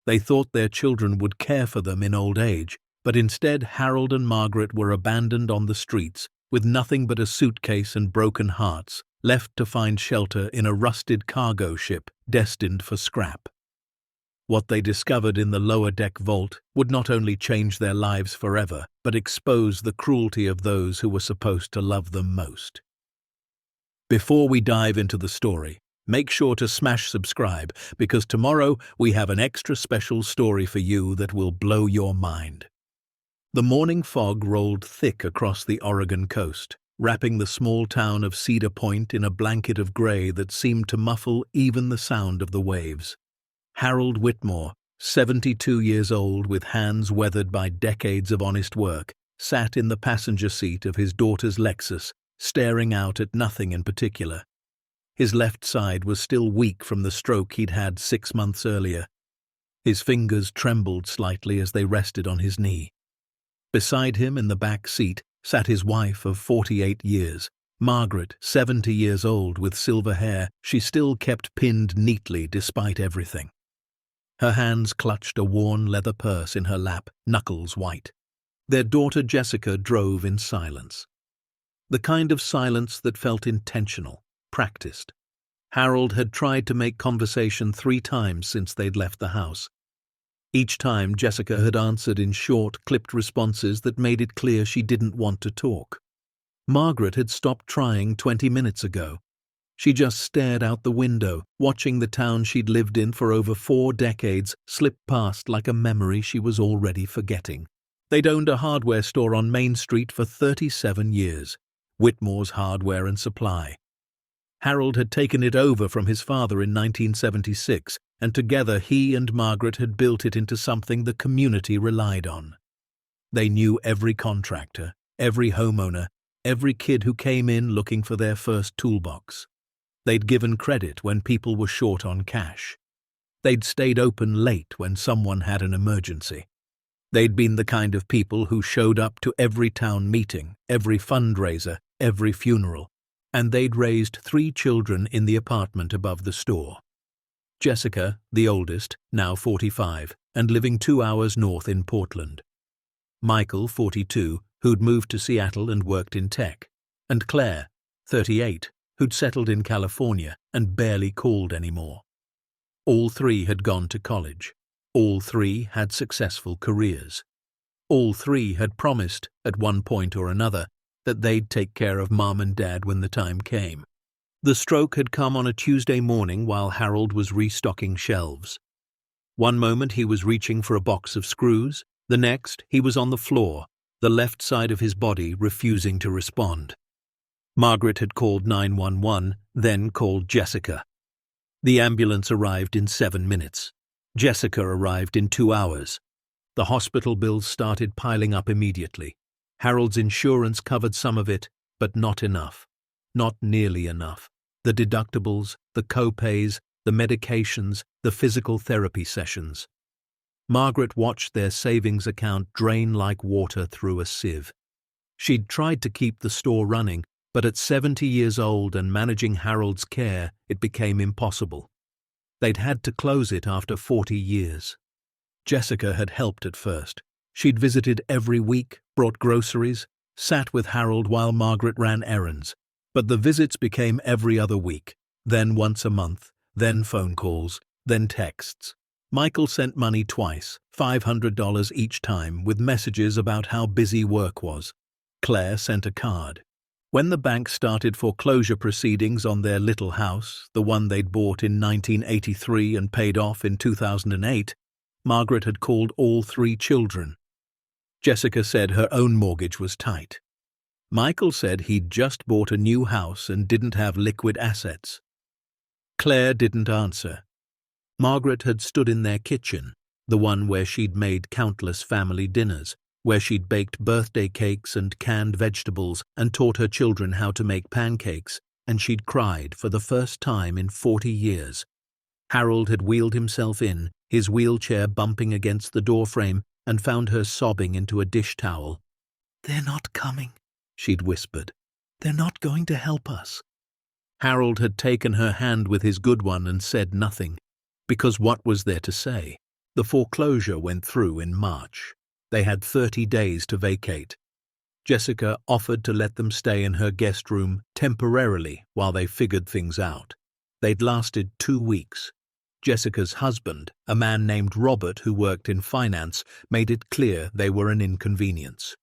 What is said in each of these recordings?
They thought their children would care for them in old age, but instead Harold and Margaret were abandoned on the streets, with nothing but a suitcase and broken hearts, left to find shelter in a rusted cargo ship destined for scrap. What they discovered in the lower deck vault would not only change their lives forever, but expose the cruelty of those who were supposed to love them most. Before we dive into the story, make sure to smash subscribe, because tomorrow we have an extra special story for you that will blow your mind. The morning fog rolled thick across the Oregon coast, wrapping the small town of Cedar Point in a blanket of gray that seemed to muffle even the sound of the waves. Harold Whitmore, 72 years old with hands weathered by decades of honest work, sat in the passenger seat of his daughter's Lexus, staring out at nothing in particular. His left side was still weak from the stroke he'd had 6 months earlier. His fingers trembled slightly as they rested on his knee. Beside him in the back seat sat his wife of 48 years, Margaret, 70 years old with silver hair she still kept pinned neatly despite everything. Her hands clutched a worn leather purse in her lap, knuckles white. Their daughter Jessica drove in silence. The kind of silence that felt intentional, practiced. Harold had tried to make conversation 3 times since they'd left the house. Each time Jessica had answered in short, clipped responses that made it clear she didn't want to talk. Margaret had stopped trying 20 minutes ago. She just stared out the window, watching the town she'd lived in for over 4 decades slip past like a memory she was already forgetting. They'd owned a hardware store on Main Street for 37 years, Whitmore's Hardware and Supply. Harold had taken it over from his father in 1976, and together he and Margaret had built it into something the community relied on. They knew every contractor, every homeowner, every kid who came in looking for their first toolbox. They'd given credit when people were short on cash. They'd stayed open late when someone had an emergency. They'd been the kind of people who showed up to every town meeting, every fundraiser, every funeral, and they'd raised 3 children in the apartment above the store. Jessica, the oldest, now 45, and living 2 hours north in Portland. Michael, 42, who'd moved to Seattle and worked in tech. And Claire, 38, who'd settled in California and barely called anymore. All 3 had gone to college. All 3 had successful careers. All 3 had promised, at one point or another, that they'd take care of Mom and Dad when the time came. The stroke had come on a Tuesday morning while Harold was restocking shelves. One moment he was reaching for a box of screws, the next he was on the floor, the left side of his body refusing to respond. Margaret had called 911, then called Jessica. The ambulance arrived in 7 minutes. Jessica arrived in 2 hours. The hospital bills started piling up immediately. Harold's insurance covered some of it, but not enough. Not nearly enough. The deductibles, the co-pays, the medications, the physical therapy sessions. Margaret watched their savings account drain like water through a sieve. She'd tried to keep the store running, but at 70 years old and managing Harold's care, it became impossible. They'd had to close it after 40 years. Jessica had helped at first. She'd visited every week, brought groceries, sat with Harold while Margaret ran errands. But the visits became every other week, then once a month, then phone calls, then texts. Michael sent money twice, $500 each time, with messages about how busy work was. Claire sent a card. When the bank started foreclosure proceedings on their little house, the one they'd bought in 1983 and paid off in 2008, Margaret had called all 3 children. Jessica said her own mortgage was tight. Michael said he'd just bought a new house and didn't have liquid assets. Claire didn't answer. Margaret had stood in their kitchen, the one where she'd made countless family dinners, where she'd baked birthday cakes and canned vegetables and taught her children how to make pancakes, and she'd cried for the first time in 40 years. Harold had wheeled himself in, his wheelchair bumping against the doorframe, and found her sobbing into a dish towel. "They're not coming," she'd whispered. "They're not going to help us." Harold had taken her hand with his good one and said nothing, because what was there to say? The foreclosure went through in March. They had 30 days to vacate. Jessica offered to let them stay in her guest room temporarily while they figured things out. They'd lasted 2 weeks. Jessica's husband, a man named Robert who worked in finance, made it clear they were an inconvenience.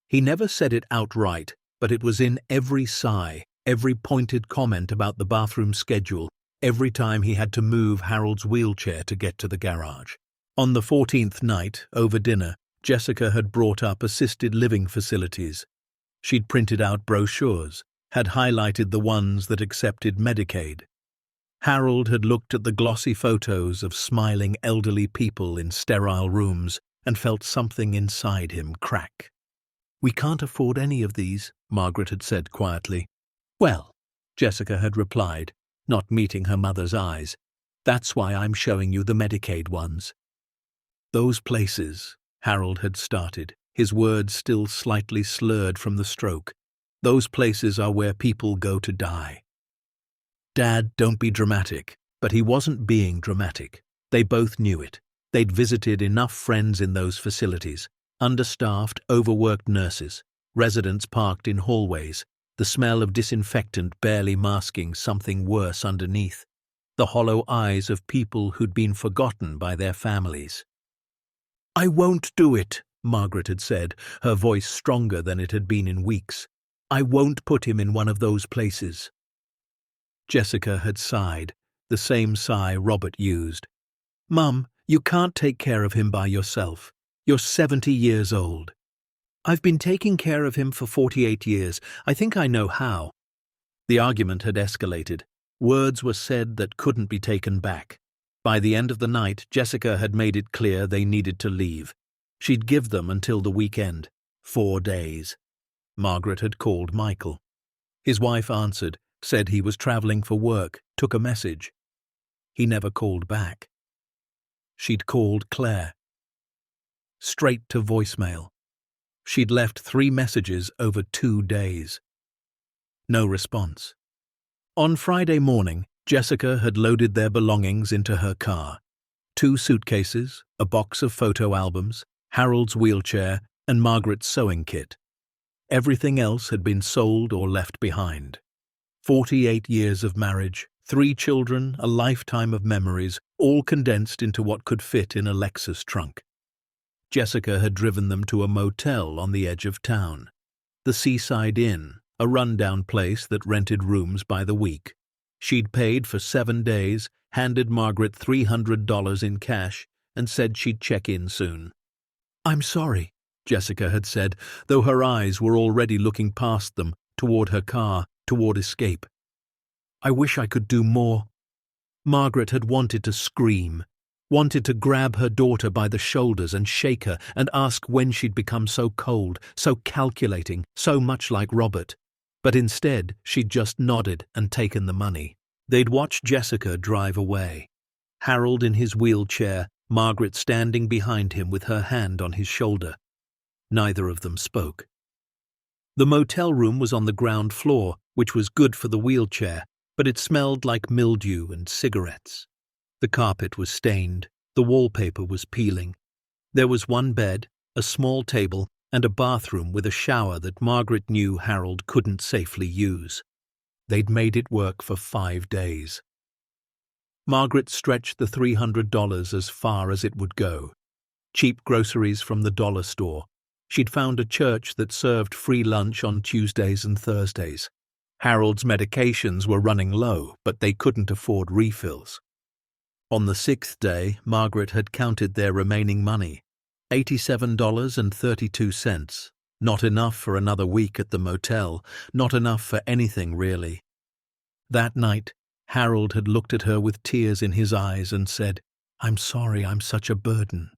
He never said it outright, but it was in every sigh, every pointed comment about the bathroom schedule, every time he had to move Harold's wheelchair to get to the garage. On the 14th night, over dinner, Jessica had brought up assisted living facilities. She'd printed out brochures, had highlighted the ones that accepted Medicaid. Harold had looked at the glossy photos of smiling elderly people in sterile rooms and felt something inside him crack. "We can't afford any of these," Margaret had said quietly. "Well," Jessica had replied, not meeting her mother's eyes, "that's why I'm showing you the Medicaid ones." "Those places," Harold had started, his words still slightly slurred from the stroke. "Those places are where people go to die." "Dad, don't be dramatic." But he wasn't being dramatic. They both knew it. They'd visited enough friends in those facilities. Understaffed, overworked nurses, residents parked in hallways, the smell of disinfectant barely masking something worse underneath, the hollow eyes of people who'd been forgotten by their families. "I won't do it," Margaret had said, her voice stronger than it had been in weeks. "I won't put him in one of those places." Jessica had sighed, the same sigh Robert used. "Mum, you can't take care of him by yourself. You're 70 years old." "I've been taking care of him for 48 years. I think I know how." The argument had escalated. Words were said that couldn't be taken back. By the end of the night, Jessica had made it clear they needed to leave. She'd give them until the weekend. 4 days. Margaret had called Michael. His wife answered, said he was traveling for work, took a message. He never called back. She'd called Claire. Straight to voicemail. She'd left 3 messages over 2 days. No response. On Friday morning, Jessica had loaded their belongings into her car. 2 suitcases, a box of photo albums, Harold's wheelchair, and Margaret's sewing kit. Everything else had been sold or left behind. 48 years of marriage, 3 children, a lifetime of memories, all condensed into what could fit in a Lexus trunk. Jessica had driven them to a motel on the edge of town. The Seaside Inn, a rundown place that rented rooms by the week. She'd paid for 7 days, handed Margaret $300 in cash, and said she'd check in soon. "I'm sorry," Jessica had said, though her eyes were already looking past them, toward her car, toward escape. "I wish I could do more." Margaret had wanted to scream, wanted to grab her daughter by the shoulders and shake her and ask when she'd become so cold, so calculating, so much like Robert. But instead, she'd just nodded and taken the money. They'd watched Jessica drive away. Harold in his wheelchair, Margaret standing behind him with her hand on his shoulder. Neither of them spoke. The motel room was on the ground floor, which was good for the wheelchair, but it smelled like mildew and cigarettes. The carpet was stained, the wallpaper was peeling. There was 1 bed, a small table, and a bathroom with a shower that Margaret knew Harold couldn't safely use. They'd made it work for 5 days. Margaret stretched the $300 as far as it would go. Cheap groceries from the dollar store. She'd found a church that served free lunch on Tuesdays and Thursdays. Harold's medications were running low, but they couldn't afford refills. On the 6th day, Margaret had counted their remaining money. $87.32. Not enough for another week at the motel, not enough for anything really. That night, Harold had looked at her with tears in his eyes and said, "I'm sorry I'm such a burden."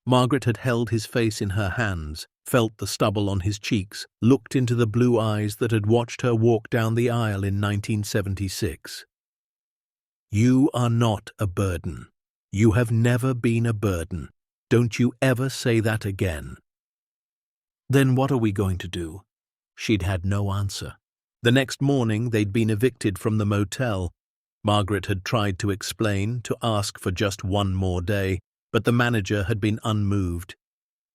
Margaret had held his face in her hands, felt the stubble on his cheeks, looked into the blue eyes that had watched her walk down the aisle in 1976. "You are not a burden. You have never been a burden. Don't you ever say that again." "Then what are we going to do?" She'd had no answer. The next morning they'd been evicted from the motel. Margaret had tried to explain, to ask for just 1 more day, But the manager had been unmoved.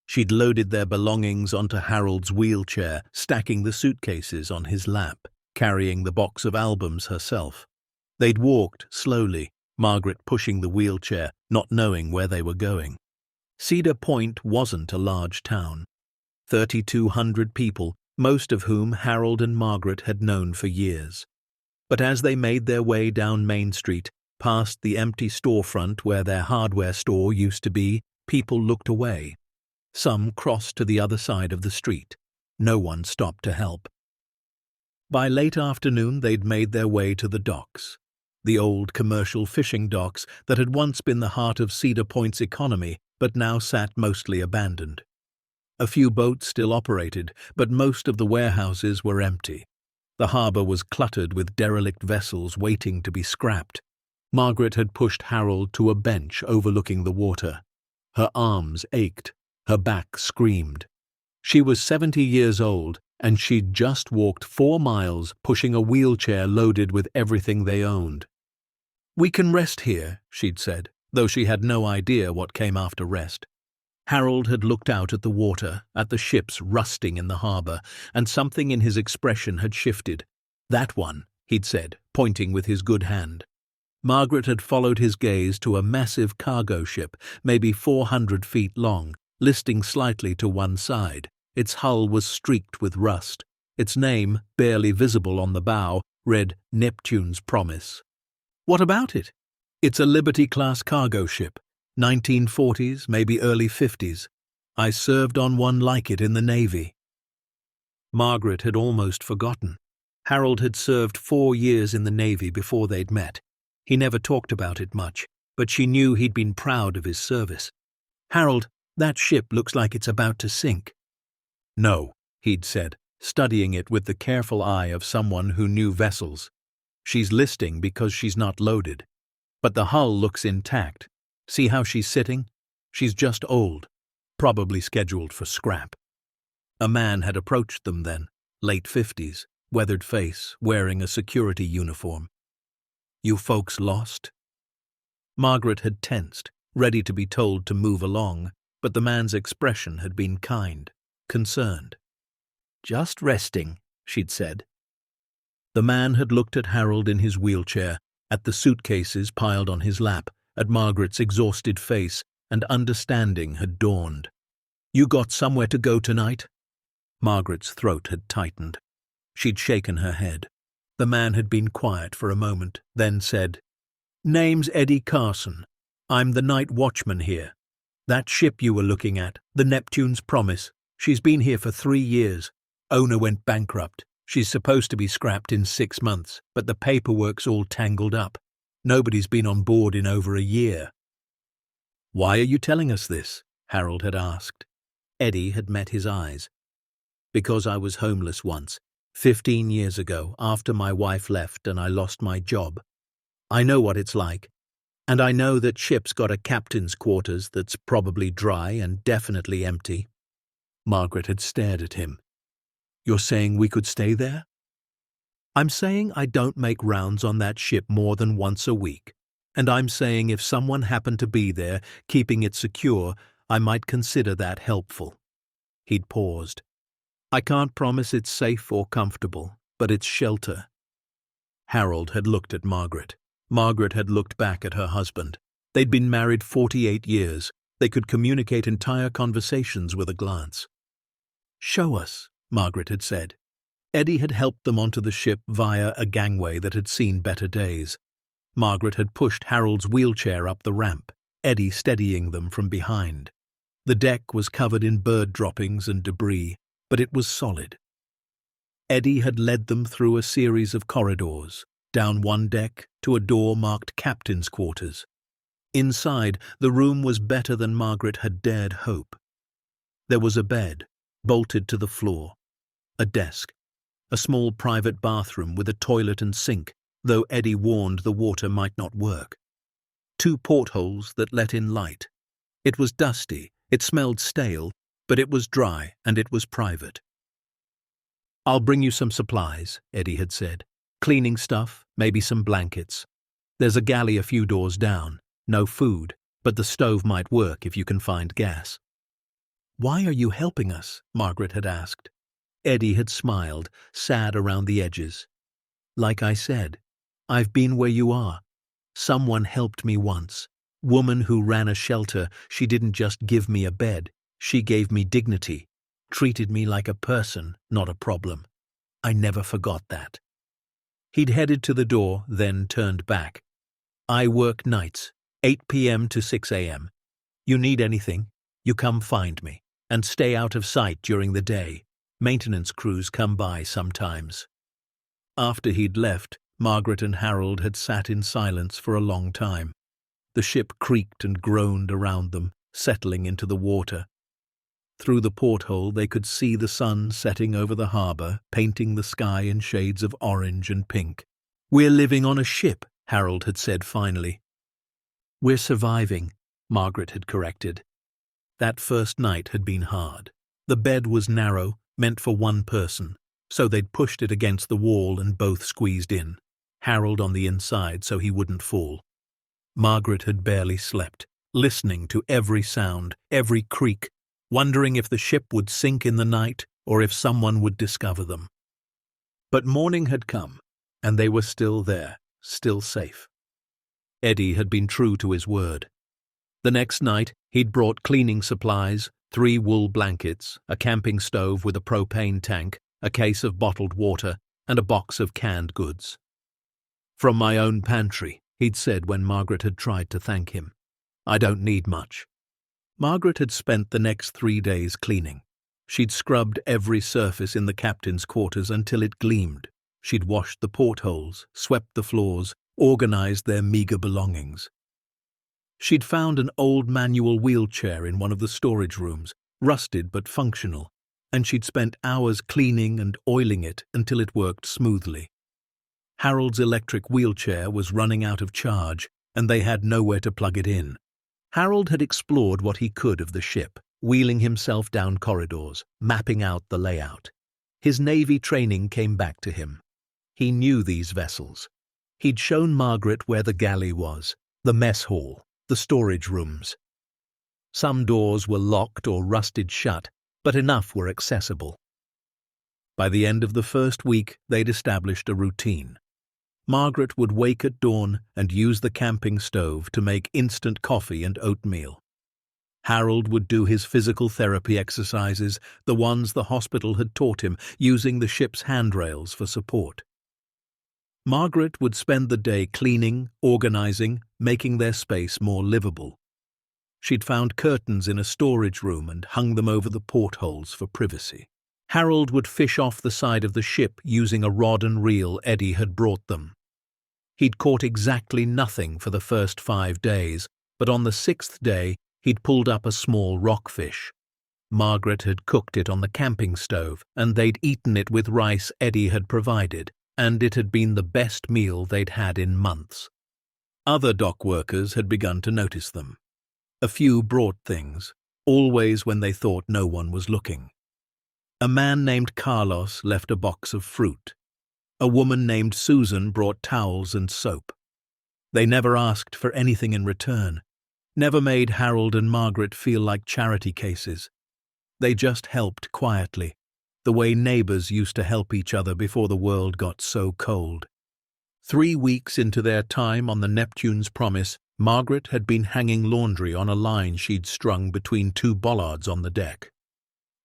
She'd loaded their belongings onto Harold's wheelchair, stacking the suitcases on his lap, carrying the box of albums herself. They'd walked slowly, Margaret pushing the wheelchair, not knowing where they were going. Cedar Point wasn't a large town. 3,200 people, most of whom Harold and Margaret had known for years. But as they made their way down Main Street, past the empty storefront where their hardware store used to be, people looked away. Some crossed to the other side of the street. No one stopped to help. By late afternoon, they'd made their way to the docks. The old commercial fishing docks that had once been the heart of Cedar Point's economy, but now sat mostly abandoned. A few boats still operated, but most of the warehouses were empty. The harbour was cluttered with derelict vessels waiting to be scrapped. Margaret had pushed Harold to a bench overlooking the water. Her arms ached. Her back screamed. She was 70 years old, and she'd just walked 4 miles pushing a wheelchair loaded with everything they owned. "We can rest here," she'd said, though she had no idea what came after rest. Harold had looked out at the water, at the ships rusting in the harbour, and something in his expression had shifted. "That one," he'd said, pointing with his good hand. Margaret had followed his gaze to a massive cargo ship, maybe 400 feet long, listing slightly to one side. Its hull was streaked with rust. Its name, barely visible on the bow, read Neptune's Promise. "What about it?" "It's a Liberty-class cargo ship. 1940s, maybe early 50s. I served on one like it in the Navy." Margaret had almost forgotten. Harold had served 4 years in the Navy before they'd met. He never talked about it much, but she knew he'd been proud of his service. "Harold, that ship looks like it's about to sink." "No," he'd said, studying it with the careful eye of someone who knew vessels. "She's listing because she's not loaded. But the hull looks intact. See how she's sitting? She's just old, probably scheduled for scrap." A man had approached them then, late 50s, weathered face, wearing a security uniform. "You folks lost?" Margaret had tensed, ready to be told to move along, but the man's expression had been kind, concerned. "Just resting," she'd said. The man had looked at Harold in his wheelchair, at the suitcases piled on his lap, at Margaret's exhausted face, and understanding had dawned. "You got somewhere to go tonight?" Margaret's throat had tightened. She'd shaken her head. The man had been quiet for a moment, then said, "Name's Eddie Carson. I'm the night watchman here. That ship you were looking at, the Neptune's Promise, she's been here for 3 years. Owner went bankrupt. She's supposed to be scrapped in 6 months, but the paperwork's all tangled up. Nobody's been on board in over a year." "Why are you telling us this?" Harold had asked. Eddie had met his eyes. "Because I was homeless once, 15 years ago, after my wife left and I lost my job. I know what it's like. And I know that ship's got a captain's quarters that's probably dry and definitely empty." Margaret had stared at him. "You're saying we could stay there?" "I'm saying I don't make rounds on that ship more than once a week. And I'm saying if someone happened to be there, keeping it secure, I might consider that helpful." He'd paused. "I can't promise it's safe or comfortable, but it's shelter." Harold had looked at Margaret. Margaret had looked back at her husband. They'd been married 48 years. They could communicate entire conversations with a glance. "Show us," Margaret had said. Eddie had helped them onto the ship via a gangway that had seen better days. Margaret had pushed Harold's wheelchair up the ramp, Eddie steadying them from behind. The deck was covered in bird droppings and debris, but it was solid. Eddie had led them through a series of corridors, down one deck to a door marked Captain's Quarters. Inside, the room was better than Margaret had dared hope. There was a bed, bolted to the floor, a desk, a small private bathroom with a toilet and sink, though Eddie warned the water might not work. 2 portholes that let in light. It was dusty, it smelled stale, but it was dry and it was private. "I'll bring you some supplies," Eddie had said. "Cleaning stuff, maybe some blankets. There's a galley a few doors down. No food, but the stove might work if you can find gas." "Why are you helping us?" Margaret had asked. Eddie had smiled, sad around the edges. "Like I said, I've been where you are. Someone helped me once. Woman who ran a shelter, she didn't just give me a bed. She gave me dignity, treated me like a person, not a problem. I never forgot that." He'd headed to the door, then turned back. "I work nights, 8 p.m. to 6 a.m. You need anything, you come find me, and stay out of sight during the day. Maintenance crews come by sometimes." After he'd left, Margaret and Harold had sat in silence for a long time. The ship creaked and groaned around them, settling into the water. Through the porthole they could see the sun setting over the harbour, painting the sky in shades of orange and pink. "We're living on a ship," Harold had said finally. "We're surviving," Margaret had corrected. That first night had been hard. The bed was narrow, meant for one person, so they'd pushed it against the wall and both squeezed in, Harold on the inside so he wouldn't fall. Margaret had barely slept, listening to every sound, every creak, wondering if the ship would sink in the night or if someone would discover them. But morning had come, and they were still there, still safe. Eddie had been true to his word. The next night, he'd brought cleaning supplies, 3 wool blankets, a camping stove with a propane tank, a case of bottled water, and a box of canned goods. "From my own pantry," he'd said when Margaret had tried to thank him. "I don't need much." Margaret had spent the next 3 days cleaning. She'd scrubbed every surface in the captain's quarters until it gleamed. She'd washed the portholes, swept the floors, organized their meager belongings. She'd found an old manual wheelchair in one of the storage rooms, rusted but functional, and she'd spent hours cleaning and oiling it until it worked smoothly. Harold's electric wheelchair was running out of charge, and they had nowhere to plug it in. Harold had explored what he could of the ship, wheeling himself down corridors, mapping out the layout. His Navy training came back to him. He knew these vessels. He'd shown Margaret where the galley was, the mess hall, the storage rooms. Some doors were locked or rusted shut, but enough were accessible. By the end of the first week, they'd established a routine. Margaret would wake at dawn and use the camping stove to make instant coffee and oatmeal. Harold would do his physical therapy exercises, the ones the hospital had taught him, using the ship's handrails for support. Margaret would spend the day cleaning, organizing, making their space more livable. She'd found curtains in a storage room and hung them over the portholes for privacy. Harold would fish off the side of the ship using a rod and reel Eddie had brought them. He'd caught exactly nothing for the first 5 days, but on the 6th day he'd pulled up a small rockfish. Margaret had cooked it on the camping stove, and they'd eaten it with rice Eddie had provided, and it had been the best meal they'd had in months. Other dock workers had begun to notice them. A few brought things, always when they thought no one was looking. A man named Carlos left a box of fruit. A woman named Susan brought towels and soap. They never asked for anything in return, never made Harold and Margaret feel like charity cases. They just helped quietly, the way neighbors used to help each other before the world got so cold. 3 weeks into their time on the Neptune's Promise, Margaret had been hanging laundry on a line she'd strung between 2 bollards on the deck.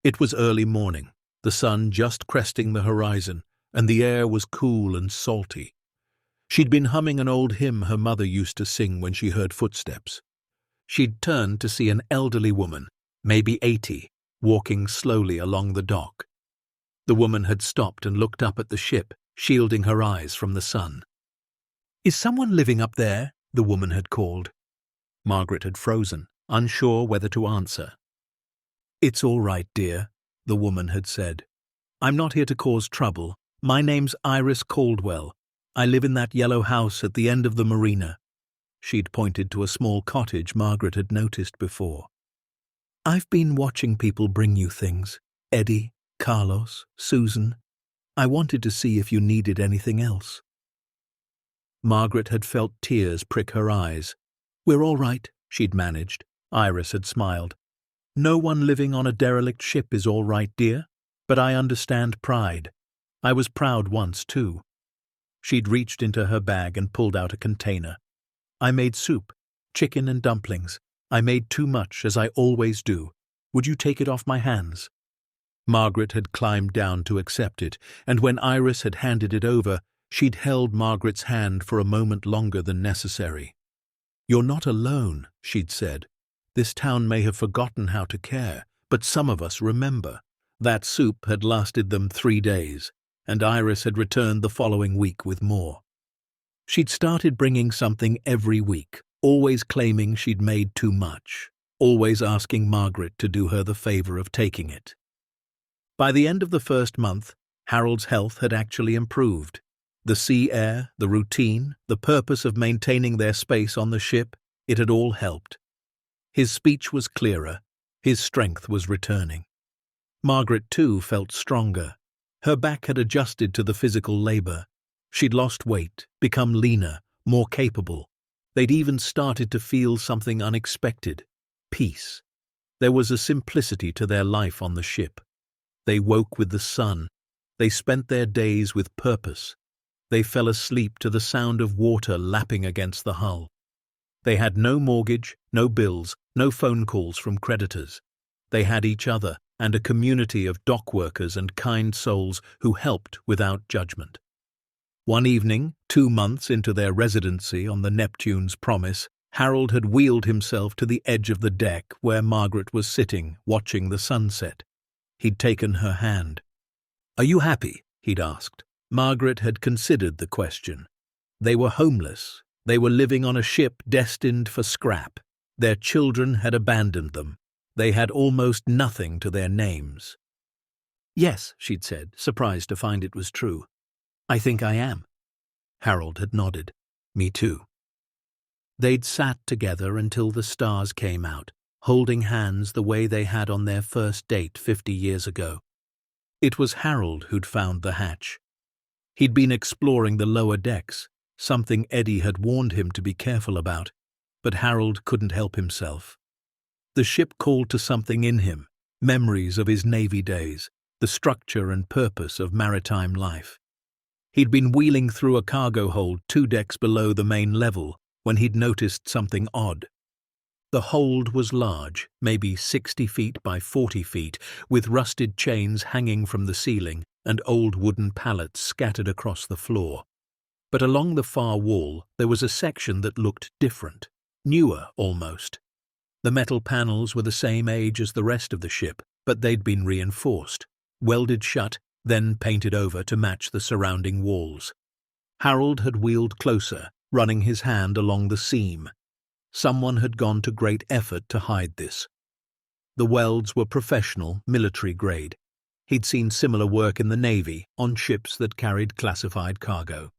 It was early morning, the sun just cresting the horizon, and the air was cool and salty. She'd been humming an old hymn her mother used to sing when she heard footsteps. She'd turned to see an elderly woman, maybe 80, walking slowly along the dock. The woman had stopped and looked up at the ship, shielding her eyes from the sun. "Is someone living up there?" the woman had called. Margaret had frozen, unsure whether to answer. "It's all right, dear," the woman had said. "I'm not here to cause trouble. My name's Iris Caldwell. I live in that yellow house at the end of the marina." She'd pointed to a small cottage Margaret had noticed before. "I've been watching people bring you things. Eddie, Carlos, Susan. I wanted to see if you needed anything else." Margaret had felt tears prick her eyes. "We're all right. she'd managed. Iris had smiled. "No one living on a derelict ship is all right, dear, but I understand pride. I was proud once, too." She'd reached into her bag and pulled out a container. "I made soup, chicken and dumplings. I made too much, as I always do. Would you take it off my hands?" Margaret had climbed down to accept it, and when Iris had handed it over, she'd held Margaret's hand for a moment longer than necessary. "You're not alone," she'd said. "This town may have forgotten how to care, but some of us remember." That soup had lasted them 3 days, and Iris had returned the following week with more. She'd started bringing something every week, always claiming she'd made too much, always asking Margaret to do her the favor of taking it. By the end of the first month, Harold's health had actually improved. The sea air, the routine, the purpose of maintaining their space on the ship, it had all helped. His speech was clearer, his strength was returning. Margaret, too, felt stronger. Her back had adjusted to the physical labor. She'd lost weight, become leaner, more capable. They'd even started to feel something unexpected: peace. There was a simplicity to their life on the ship. They woke with the sun. They spent their days with purpose. They fell asleep to the sound of water lapping against the hull. They had no mortgage, no bills, no phone calls from creditors. They had each other and a community of dock workers and kind souls who helped without judgment. One evening, 2 months into their residency on the Neptune's Promise, Harold had wheeled himself to the edge of the deck where Margaret was sitting, watching the sunset. He'd taken her hand. "Are you happy?" he'd asked. Margaret had considered the question. They were homeless. They were living on a ship destined for scrap. Their children had abandoned them. They had almost nothing to their names. "Yes," she'd said, surprised to find it was true. "I think I am." Harold had nodded. "Me too." They'd sat together until the stars came out, holding hands the way they had on their first date 50 years ago. It was Harold who'd found the hatch. He'd been exploring the lower decks, something Eddie had warned him to be careful about, but Harold couldn't help himself. The ship called to something in him, memories of his Navy days, the structure and purpose of maritime life. He'd been wheeling through a cargo hold 2 decks below the main level when he'd noticed something odd. The hold was large, maybe 60 feet by 40 feet, with rusted chains hanging from the ceiling and old wooden pallets scattered across the floor. But along the far wall there was a section that looked different, newer almost. The metal panels were the same age as the rest of the ship, but they'd been reinforced, welded shut, then painted over to match the surrounding walls. Harold had wheeled closer, running his hand along the seam. Someone had gone to great effort to hide this. The welds were professional, military grade. He'd seen similar work in the Navy, on ships that carried classified cargo.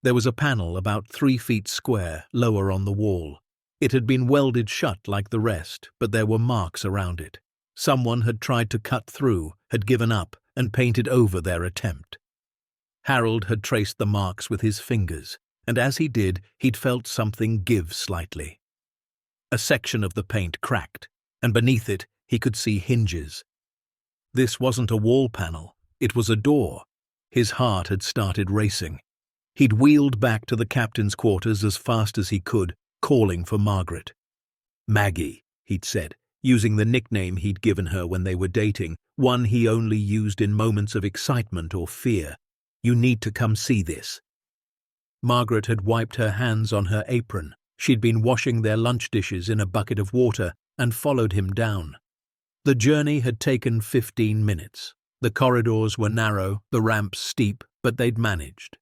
There was a panel about 3 feet square, lower on the wall. It had been welded shut like the rest, but there were marks around it. Someone had tried to cut through, had given up, and painted over their attempt. Harold had traced the marks with his fingers, and as he did, he'd felt something give slightly. A section of the paint cracked, and beneath it he could see hinges. This wasn't a wall panel, it was a door. His heart had started racing. He'd wheeled back to the captain's quarters as fast as he could, calling for Margaret. "Maggie," he'd said, using the nickname he'd given her when they were dating, one he only used in moments of excitement or fear. "You need to come see this." Margaret had wiped her hands on her apron. She'd been washing their lunch dishes in a bucket of water and followed him down. The journey had taken 15 minutes. The corridors were narrow, the ramps steep, but they'd managed.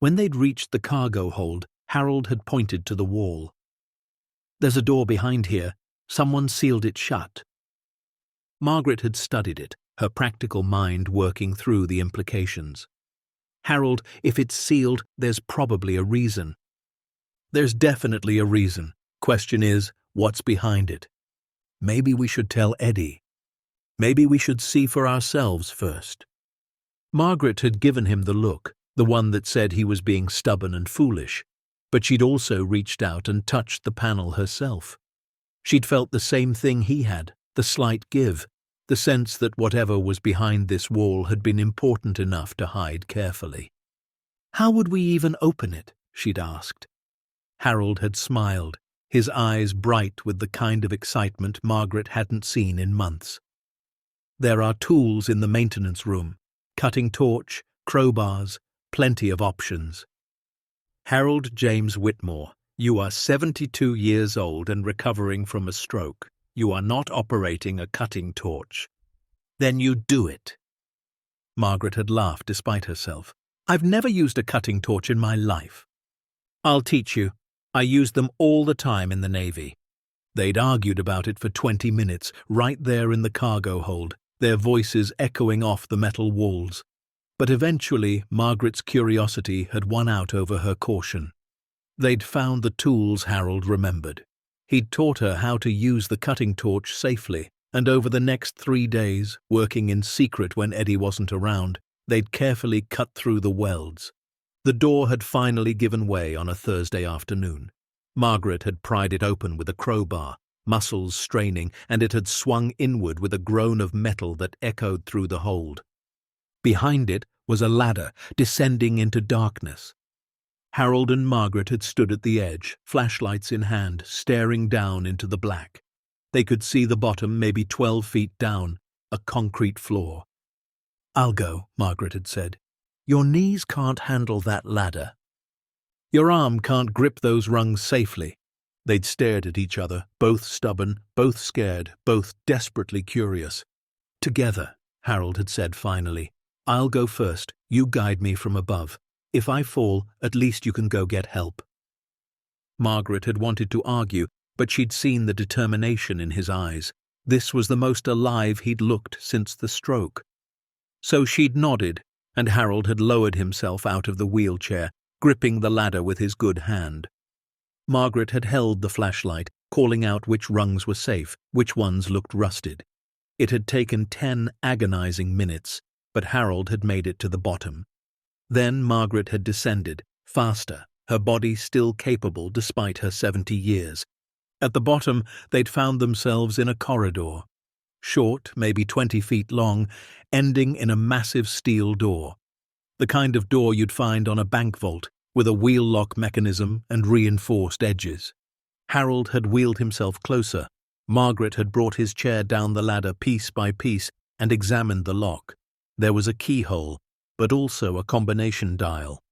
When they'd reached the cargo hold, Harold had pointed to the wall. "There's a door behind here. Someone sealed it shut." Margaret had studied it, her practical mind working through the implications. "Harold, if it's sealed, there's probably a reason." "There's definitely a reason. Question is, what's behind it? Maybe we should tell Eddie. Maybe we should see for ourselves first." Margaret had given him the look, the one that said he was being stubborn and foolish, but she'd also reached out and touched the panel herself. She'd felt the same thing he had, the slight give, the sense that whatever was behind this wall had been important enough to hide carefully. "How would we even open it?" she'd asked. Harold had smiled, his eyes bright with the kind of excitement Margaret hadn't seen in months. "There are tools in the maintenance room, cutting torch, crowbars, plenty of options." "Harold James Whitmore, you are 72 years old and recovering from a stroke. You are not operating a cutting torch." "Then you do it." Margaret had laughed despite herself. "I've never used a cutting torch in my life." "I'll teach you. I used them all the time in the Navy." They'd argued about it for 20 minutes, right there in the cargo hold, their voices echoing off the metal walls. But eventually, Margaret's curiosity had won out over her caution. They'd found the tools Harold remembered. He'd taught her how to use the cutting torch safely, and over the next 3 days, working in secret when Eddie wasn't around, they'd carefully cut through the welds. The door had finally given way on a Thursday afternoon. Margaret had pried it open with a crowbar, muscles straining, and it had swung inward with a groan of metal that echoed through the hold. Behind it was a ladder descending into darkness. Harold and Margaret had stood at the edge, flashlights in hand, staring down into the black. They could see the bottom maybe 12 feet down, a concrete floor. "I'll go," Margaret had said. "Your knees can't handle that ladder." "Your arm can't grip those rungs safely." They'd stared at each other, both stubborn, both scared, both desperately curious. "Together," Harold had said finally. "I'll go first, you guide me from above. If I fall, at least you can go get help." Margaret had wanted to argue, but she'd seen the determination in his eyes. This was the most alive he'd looked since the stroke. So she'd nodded, and Harold had lowered himself out of the wheelchair, gripping the ladder with his good hand. Margaret had held the flashlight, calling out which rungs were safe, which ones looked rusted. It had taken 10 agonizing minutes, but Harold had made it to the bottom. Then Margaret had descended, faster, her body still capable despite her 70 years. At the bottom, they'd found themselves in a corridor. Short, maybe 20 feet long, ending in a massive steel door. The kind of door you'd find on a bank vault, with a wheel lock mechanism and reinforced edges. Harold had wheeled himself closer. Margaret had brought his chair down the ladder piece by piece and examined the lock. There was a keyhole, but also a combination dial.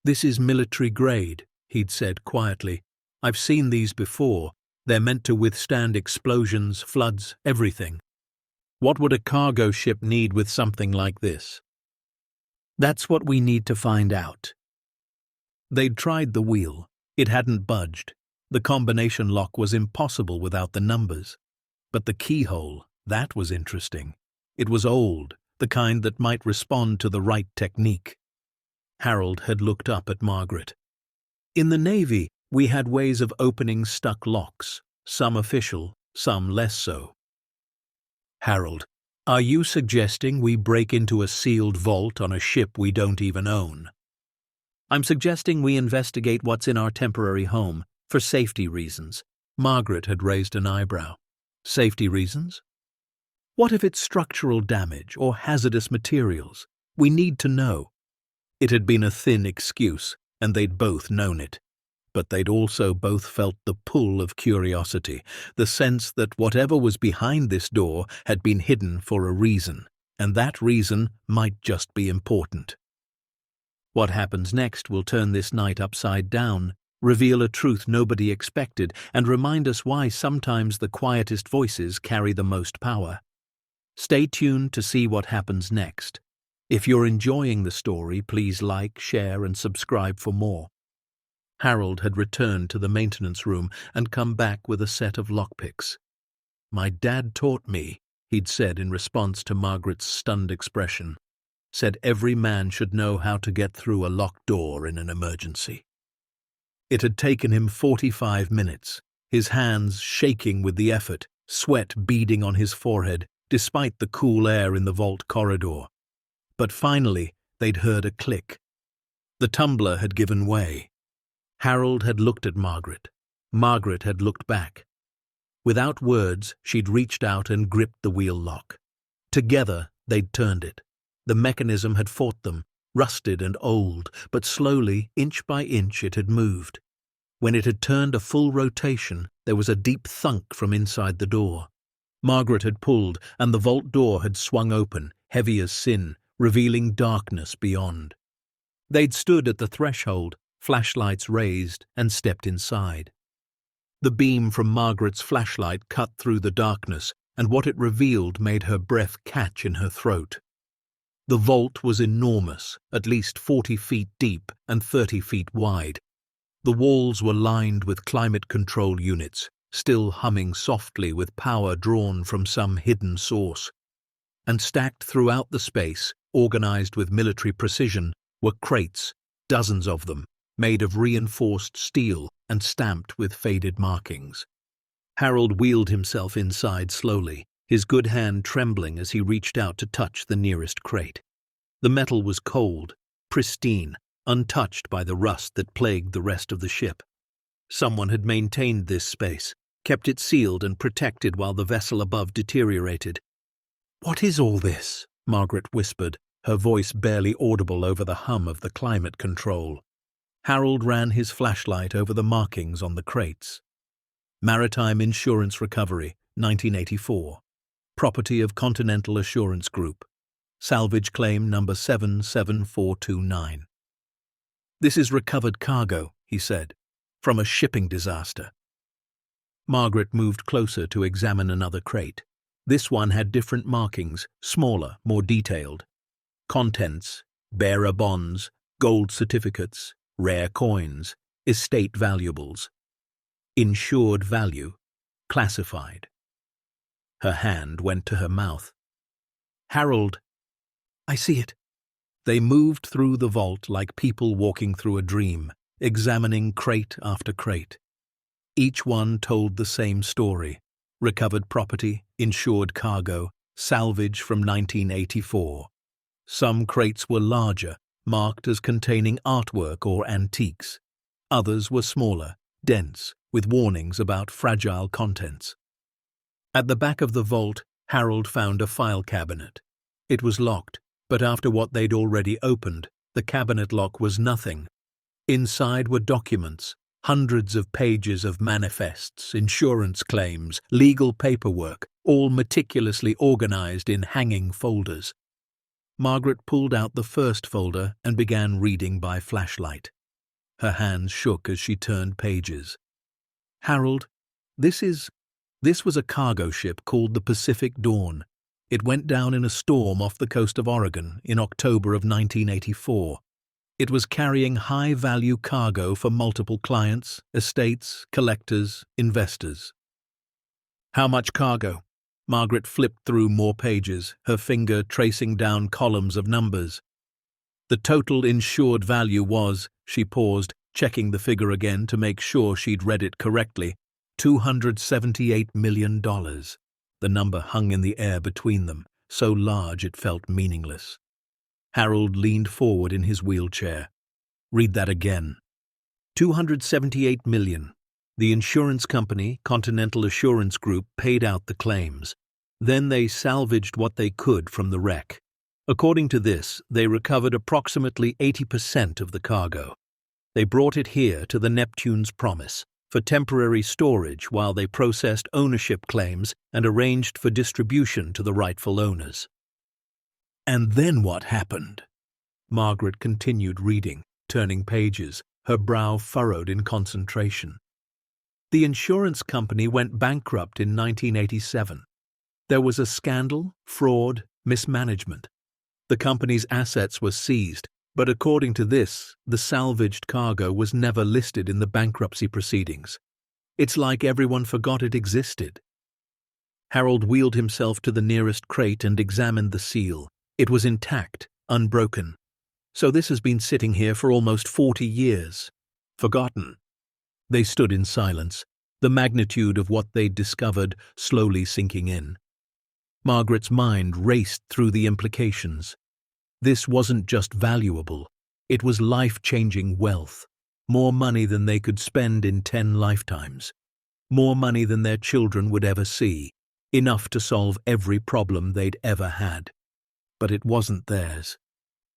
"This is military grade," he'd said quietly. "I've seen these before. They're meant to withstand explosions, floods, everything." "What would a cargo ship need with something like this?" "That's what we need to find out." They'd tried the wheel. It hadn't budged. The combination lock was impossible without the numbers. But the keyhole, that was interesting. It was old, the kind that might respond to the right technique. Harold had looked up at Margaret. "In the Navy, we had ways of opening stuck locks, some official, some less so." "Harold, are you suggesting we break into a sealed vault on a ship we don't even own?" "I'm suggesting we investigate what's in our temporary home, for safety reasons." Margaret had raised an eyebrow. "Safety reasons? What if it's structural damage or hazardous materials? We need to know." It had been a thin excuse, and they'd both known it. But they'd also both felt the pull of curiosity, the sense that whatever was behind this door had been hidden for a reason, and that reason might just be important. What happens next will turn this night upside down, reveal a truth nobody expected, and remind us why sometimes the quietest voices carry the most power. Stay tuned to see what happens next. If you're enjoying the story, please like, share, and subscribe for more. Harold had returned to the maintenance room and come back with a set of lockpicks. "My dad taught me," he'd said in response to Margaret's stunned expression. "Said every man should know how to get through a locked door in an emergency." It had taken him 45 minutes, his hands shaking with the effort, sweat beading on his forehead, despite the cool air in the vault corridor. But finally, they'd heard a click. The tumbler had given way. Harold had looked at Margaret. Margaret had looked back. Without words, she'd reached out and gripped the wheel lock. Together, they'd turned it. The mechanism had fought them, rusted and old, but slowly, inch by inch, it had moved. When it had turned a full rotation, there was a deep thunk from inside the door. Margaret had pulled, and the vault door had swung open, heavy as sin, revealing darkness beyond. They'd stood at the threshold, flashlights raised, and stepped inside. The beam from Margaret's flashlight cut through the darkness, and what it revealed made her breath catch in her throat. The vault was enormous, at least 40 feet deep and 30 feet wide. The walls were lined with climate control units, still humming softly with power drawn from some hidden source. And stacked throughout the space, organized with military precision, were crates, dozens of them, made of reinforced steel and stamped with faded markings. Harold wheeled himself inside slowly, his good hand trembling as he reached out to touch the nearest crate. The metal was cold, pristine, untouched by the rust that plagued the rest of the ship. Someone had maintained this space, kept it sealed and protected while the vessel above deteriorated. "What is all this?" Margaret whispered, her voice barely audible over the hum of the climate control. Harold ran his flashlight over the markings on the crates. Maritime Insurance Recovery, 1984. Property of Continental Assurance Group. Salvage claim number 77429. "This is recovered cargo," he said, "from a shipping disaster." Margaret moved closer to examine another crate. This one had different markings, smaller, more detailed. Contents: bearer bonds, gold certificates, rare coins, estate valuables. Insured value, classified. Her hand went to her mouth. "Harold, I see it." They moved through the vault like people walking through a dream, examining crate after crate. Each one told the same story: recovered property, insured cargo, salvage from 1984. Some crates were larger, marked as containing artwork or antiques. Others were smaller, dense, with warnings about fragile contents. At the back of the vault, Harold found a file cabinet. It was locked, but after what they'd already opened, the cabinet lock was nothing. Inside were documents, hundreds of pages of manifests, insurance claims, legal paperwork, all meticulously organized in hanging folders. Margaret pulled out the first folder and began reading by flashlight. Her hands shook as she turned pages. "Harold, this was a cargo ship called the Pacific Dawn. It went down in a storm off the coast of Oregon in October of 1984. It was carrying high-value cargo for multiple clients, estates, collectors, investors." "How much cargo?" Margaret flipped through more pages, her finger tracing down columns of numbers. "The total insured value was," she paused, checking the figure again to make sure she'd read it correctly, $278 million. The number hung in the air between them, so large it felt meaningless. Harold leaned forward in his wheelchair. "Read that again." $278 million. The insurance company, Continental Assurance Group, paid out the claims. Then they salvaged what they could from the wreck. According to this, they recovered approximately 80% of the cargo. They brought it here to the Neptune's Promise for temporary storage while they processed ownership claims and arranged for distribution to the rightful owners. "And then what happened?" Margaret continued reading, turning pages, her brow furrowed in concentration. "The insurance company went bankrupt in 1987. There was a scandal, fraud, mismanagement. The company's assets were seized, but according to this, the salvaged cargo was never listed in the bankruptcy proceedings. It's like everyone forgot it existed." Harold wheeled himself to the nearest crate and examined the seal. It was intact, unbroken. "So this has been sitting here for almost 40 years. Forgotten." They stood in silence, the magnitude of what they'd discovered slowly sinking in. Margaret's mind raced through the implications. This wasn't just valuable, it was life-changing wealth, more money than they could spend in 10 lifetimes. More money than their children would ever see, enough to solve every problem they'd ever had. But it wasn't theirs.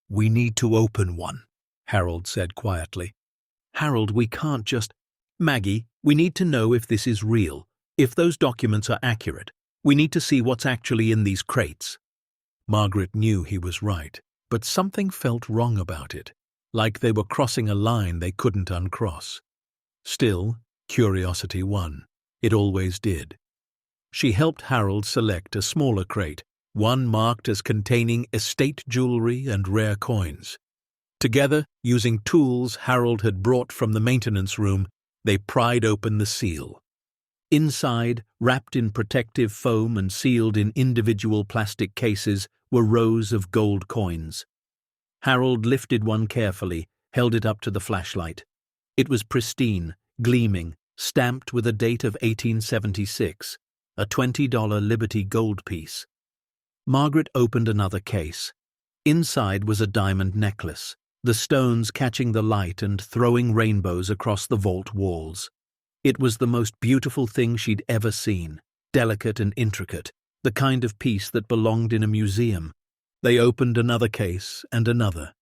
"We need to open one," Harold said quietly. "Harold, we can't just—" "Maggie, we need to know if this is real, if those documents are accurate. We need to see what's actually in these crates." Margaret knew he was right, but something felt wrong about it, like they were crossing a line they couldn't uncross. Still, curiosity won. It always did. She helped Harold select a smaller crate, one marked as containing estate jewelry and rare coins. Together, using tools Harold had brought from the maintenance room, they pried open the seal. Inside, wrapped in protective foam and sealed in individual plastic cases, were rows of gold coins. Harold lifted one carefully, held it up to the flashlight. It was pristine, gleaming, stamped with a date of 1876, a $20 Liberty gold piece. Margaret opened another case. Inside was a diamond necklace, the stones catching the light and throwing rainbows across the vault walls. It was the most beautiful thing she'd ever seen, delicate and intricate, the kind of piece that belonged in a museum. They opened another case and another.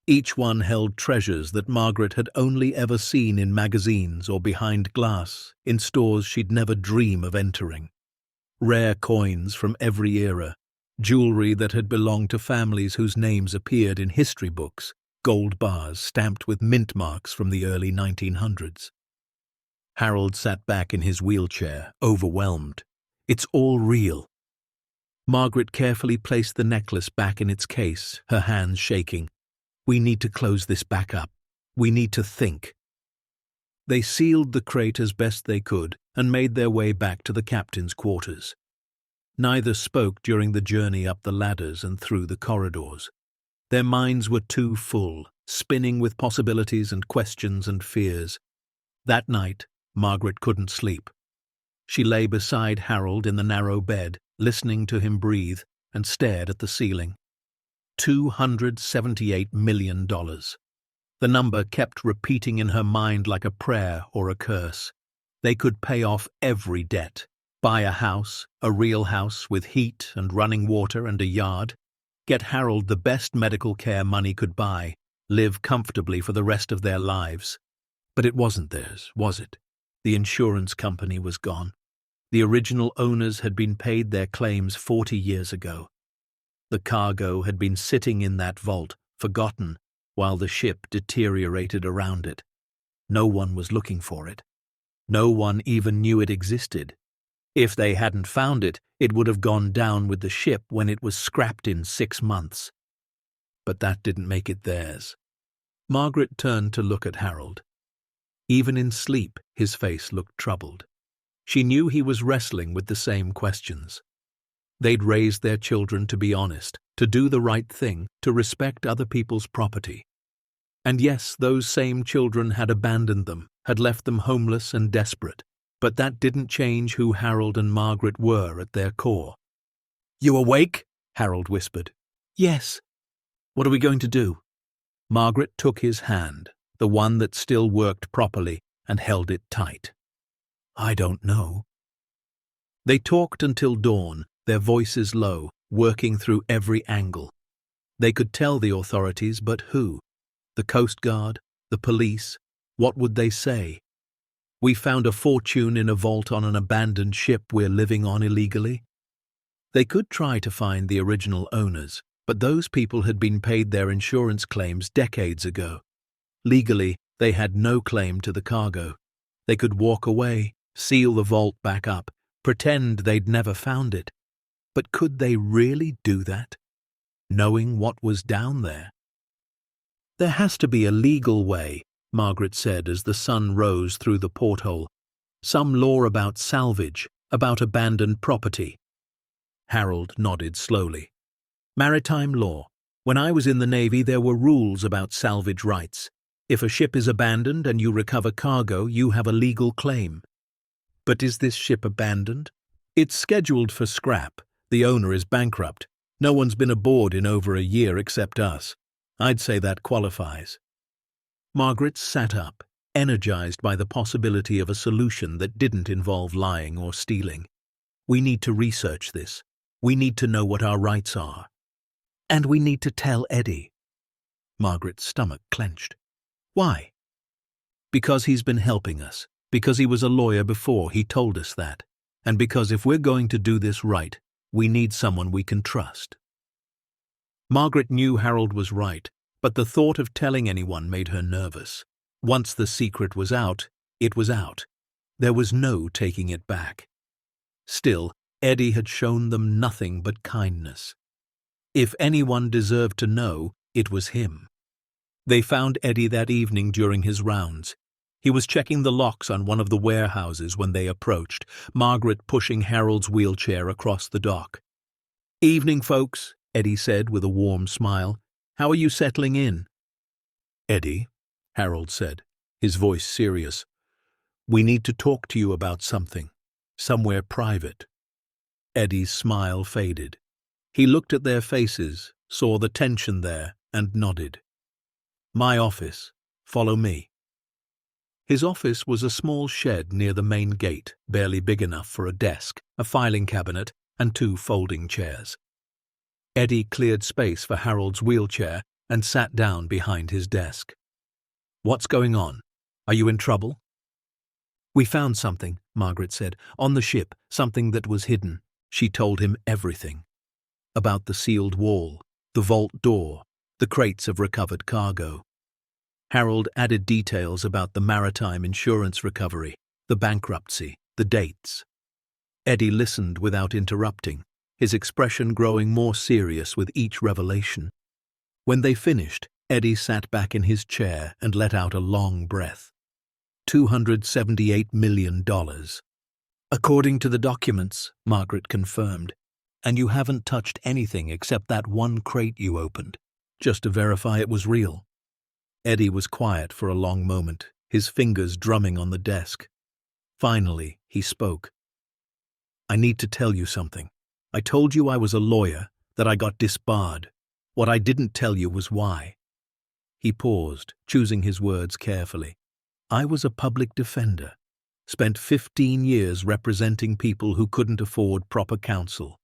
Each one held treasures that Margaret had only ever seen in magazines or behind glass, in stores she'd never dream of entering. Rare coins from every era, jewelry that had belonged to families whose names appeared in history books, gold bars stamped with mint marks from the early 1900s. Harold sat back in his wheelchair, overwhelmed. "It's all real." Margaret carefully placed the necklace back in its case, her hands shaking. "We need to close this back up. We need to think." They sealed the crate as best they could and made their way back to the captain's quarters. Neither spoke during the journey up the ladders and through the corridors. Their minds were too full, spinning with possibilities and questions and fears. That night, Margaret couldn't sleep. She lay beside Harold in the narrow bed, listening to him breathe, and stared at the ceiling. $278 million. The number kept repeating in her mind like a prayer or a curse. They could pay off every debt, buy a house, a real house with heat and running water and a yard, get Harold the best medical care money could buy, live comfortably for the rest of their lives. But it wasn't theirs, was it? The insurance company was gone. The original owners had been paid their claims 40 years ago. The cargo had been sitting in that vault, forgotten, while the ship deteriorated around it. No one was looking for it. No one even knew it existed. If they hadn't found it, it would have gone down with the ship when it was scrapped in 6 months. But that didn't make it theirs. Margaret turned to look at Harold. Even in sleep, his face looked troubled. She knew he was wrestling with the same questions. They'd raised their children to be honest, to do the right thing, to respect other people's property. And yes, those same children had abandoned them, had left them homeless and desperate, but that didn't change who Harold and Margaret were at their core. "You awake?" Harold whispered. "Yes." "What are we going to do?" Margaret took his hand, the one that still worked properly, and held it tight. "I don't know." They talked until dawn, their voices low, working through every angle. They could tell the authorities, but who? The Coast Guard? The police? What would they say? "We found a fortune in a vault on an abandoned ship we're living on illegally." They could try to find the original owners, but those people had been paid their insurance claims decades ago. Legally, they had no claim to the cargo. They could walk away, seal the vault back up, pretend they'd never found it. But could they really do that, knowing what was down there? "There has to be a legal way," Margaret said as the sun rose through the porthole. "Some law about salvage, about abandoned property." Harold nodded slowly. "Maritime law. When I was in the Navy, there were rules about salvage rights. If a ship is abandoned and you recover cargo, you have a legal claim." "But is this ship abandoned?" "It's scheduled for scrap. The owner is bankrupt. No one's been aboard in over a year except us. I'd say that qualifies." Margaret sat up. energized by the possibility of a solution that didn't involve lying or stealing. We need to research this. We need to know what our rights are. And we need to tell Eddie. Margaret's stomach clenched. Why? Because he's been helping us. Because he was a lawyer before he told us that. And because if we're going to do this right, we need someone we can trust. Margaret knew Harold was right, but the thought of telling anyone made her nervous. Once the secret was out, it was out. There was no taking it back. Still, Eddie had shown them nothing but kindness. If anyone deserved to know, it was him. They found Eddie that evening during his rounds. He was checking the locks on one of the warehouses when they approached, Margaret pushing Harold's wheelchair across the dock. "Evening, folks," Eddie said with a warm smile. "How are you settling in?" "Eddie," Harold said, his voice serious, "we need to talk to you about something, somewhere private." Eddie's smile faded. He looked at their faces, saw the tension there, and nodded. "My office. Follow me." His office was a small shed near the main gate, barely big enough for a desk, a filing cabinet, and 2 folding chairs. Eddie cleared space for Harold's wheelchair and sat down behind his desk. "What's going on? Are you in trouble?" "We found something," Margaret said, "on the ship, something that was hidden." She told him everything. About the sealed wall, the vault door, the crates of recovered cargo. Harold added details about the maritime insurance recovery, the bankruptcy, the dates. Eddie listened without interrupting, his expression growing more serious with each revelation. When they finished, Eddie sat back in his chair and let out a long breath. $278 million. "According to the documents," Margaret confirmed, "and you haven't touched anything except that one crate you opened, just to verify it was real." Eddie was quiet for a long moment, his fingers drumming on the desk. Finally, he spoke. "I need to tell you something. I told you I was a lawyer, that I got disbarred. What I didn't tell you was why." He paused, choosing his words carefully. "I was a public defender. Spent 15 years representing people who couldn't afford proper counsel.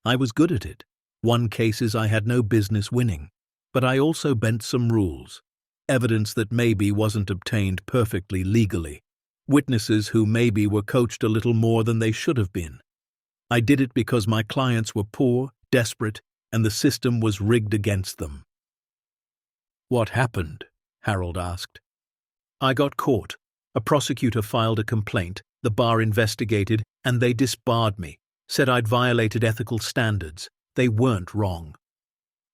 I was good at it. Won cases I had no business winning. But I also bent some rules. Evidence that maybe wasn't obtained perfectly legally. Witnesses who maybe were coached a little more than they should have been. I did it because my clients were poor, desperate, and the system was rigged against them." "What happened?" Harold asked. "I got caught. A prosecutor filed a complaint, the bar investigated, and they disbarred me, said I'd violated ethical standards. They weren't wrong."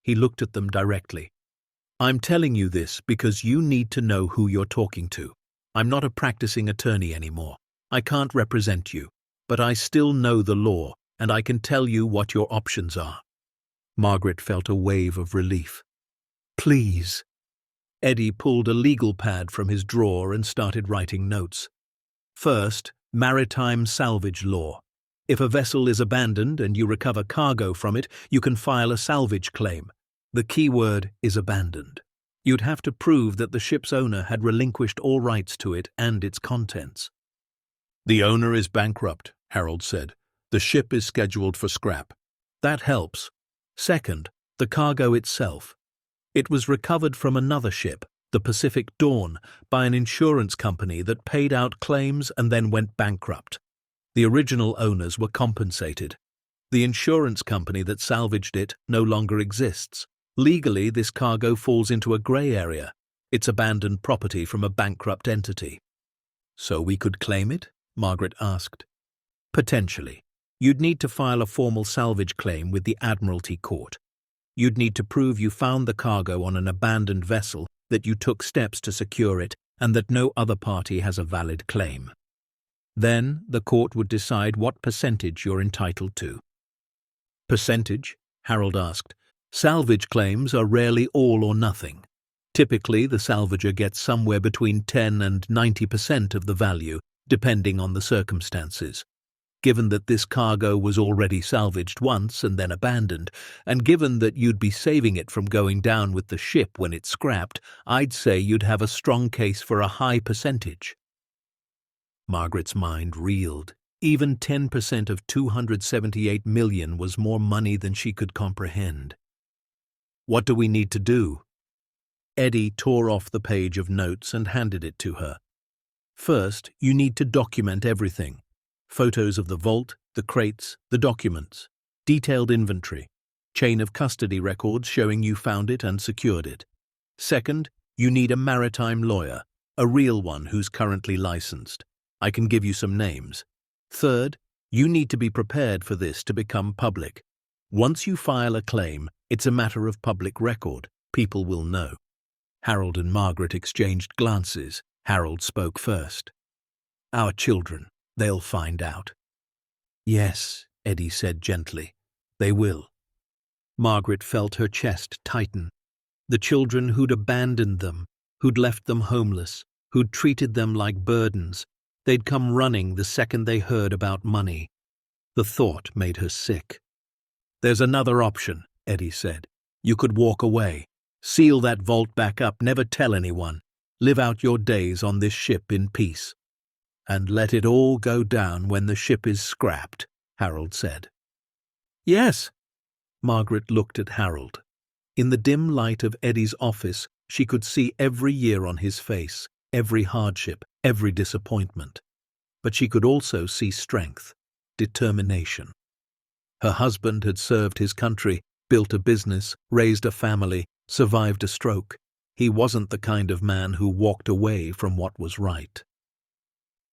He looked at them directly. "I'm telling you this because you need to know who you're talking to. I'm not a practicing attorney anymore. I can't represent you, but I still know the law, and I can tell you what your options are." Margaret felt a wave of relief. "Please." Eddie pulled a legal pad from his drawer and started writing notes. "First, maritime salvage law. If a vessel is abandoned and you recover cargo from it, you can file a salvage claim. The key word is abandoned. You'd have to prove that the ship's owner had relinquished all rights to it and its contents." "The owner is bankrupt," Harold said. "The ship is scheduled for scrap." "That helps. Second, the cargo itself. It was recovered from another ship, the Pacific Dawn, by an insurance company that paid out claims and then went bankrupt. The original owners were compensated. The insurance company that salvaged it no longer exists. Legally, this cargo falls into a grey area. It's abandoned property from a bankrupt entity." "So we could claim it?" Margaret asked. "Potentially. You'd need to file a formal salvage claim with the Admiralty Court. You'd need to prove you found the cargo on an abandoned vessel, that you took steps to secure it, and that no other party has a valid claim. Then the court would decide what percentage you're entitled to." "Percentage?" Harold asked. "Salvage claims are rarely all or nothing. Typically, the salvager gets somewhere between 10 and 90% of the value, depending on the circumstances. given that this cargo was already salvaged once and then abandoned, and given that you'd be saving it from going down with the ship when it's scrapped, I'd say you'd have a strong case for a high percentage." Margaret's mind reeled. Even 10% of 278 million was more money than she could comprehend. "What do we need to do?" Eddie tore off the page of notes and handed it to her. "First, you need to document everything. Photos of the vault, the crates, the documents, detailed inventory, chain of custody records showing you found it and secured it. Second, you need a maritime lawyer, a real one who's currently licensed. I can give you some names. Third, you need to be prepared for this to become public. Once you file a claim, it's a matter of public record. People will know." Harold and Margaret exchanged glances. Harold spoke first. "Our children. They'll find out." "Yes," Eddie said gently. "They will." Margaret felt her chest tighten. The children who'd abandoned them, who'd left them homeless, who'd treated them like burdens, they'd come running the second they heard about money. The thought made her sick. "There's another option," Eddie said. "You could walk away, seal that vault back up, never tell anyone, live out your days on this ship in peace." "And let it all go down when the ship is scrapped," Harold said. "Yes." Margaret looked at Harold. In the dim light of Eddie's office, she could see every year on his face, every hardship, every disappointment. But she could also see strength, determination. Her husband had served his country, built a business, raised a family, survived a stroke. He wasn't the kind of man who walked away from what was right.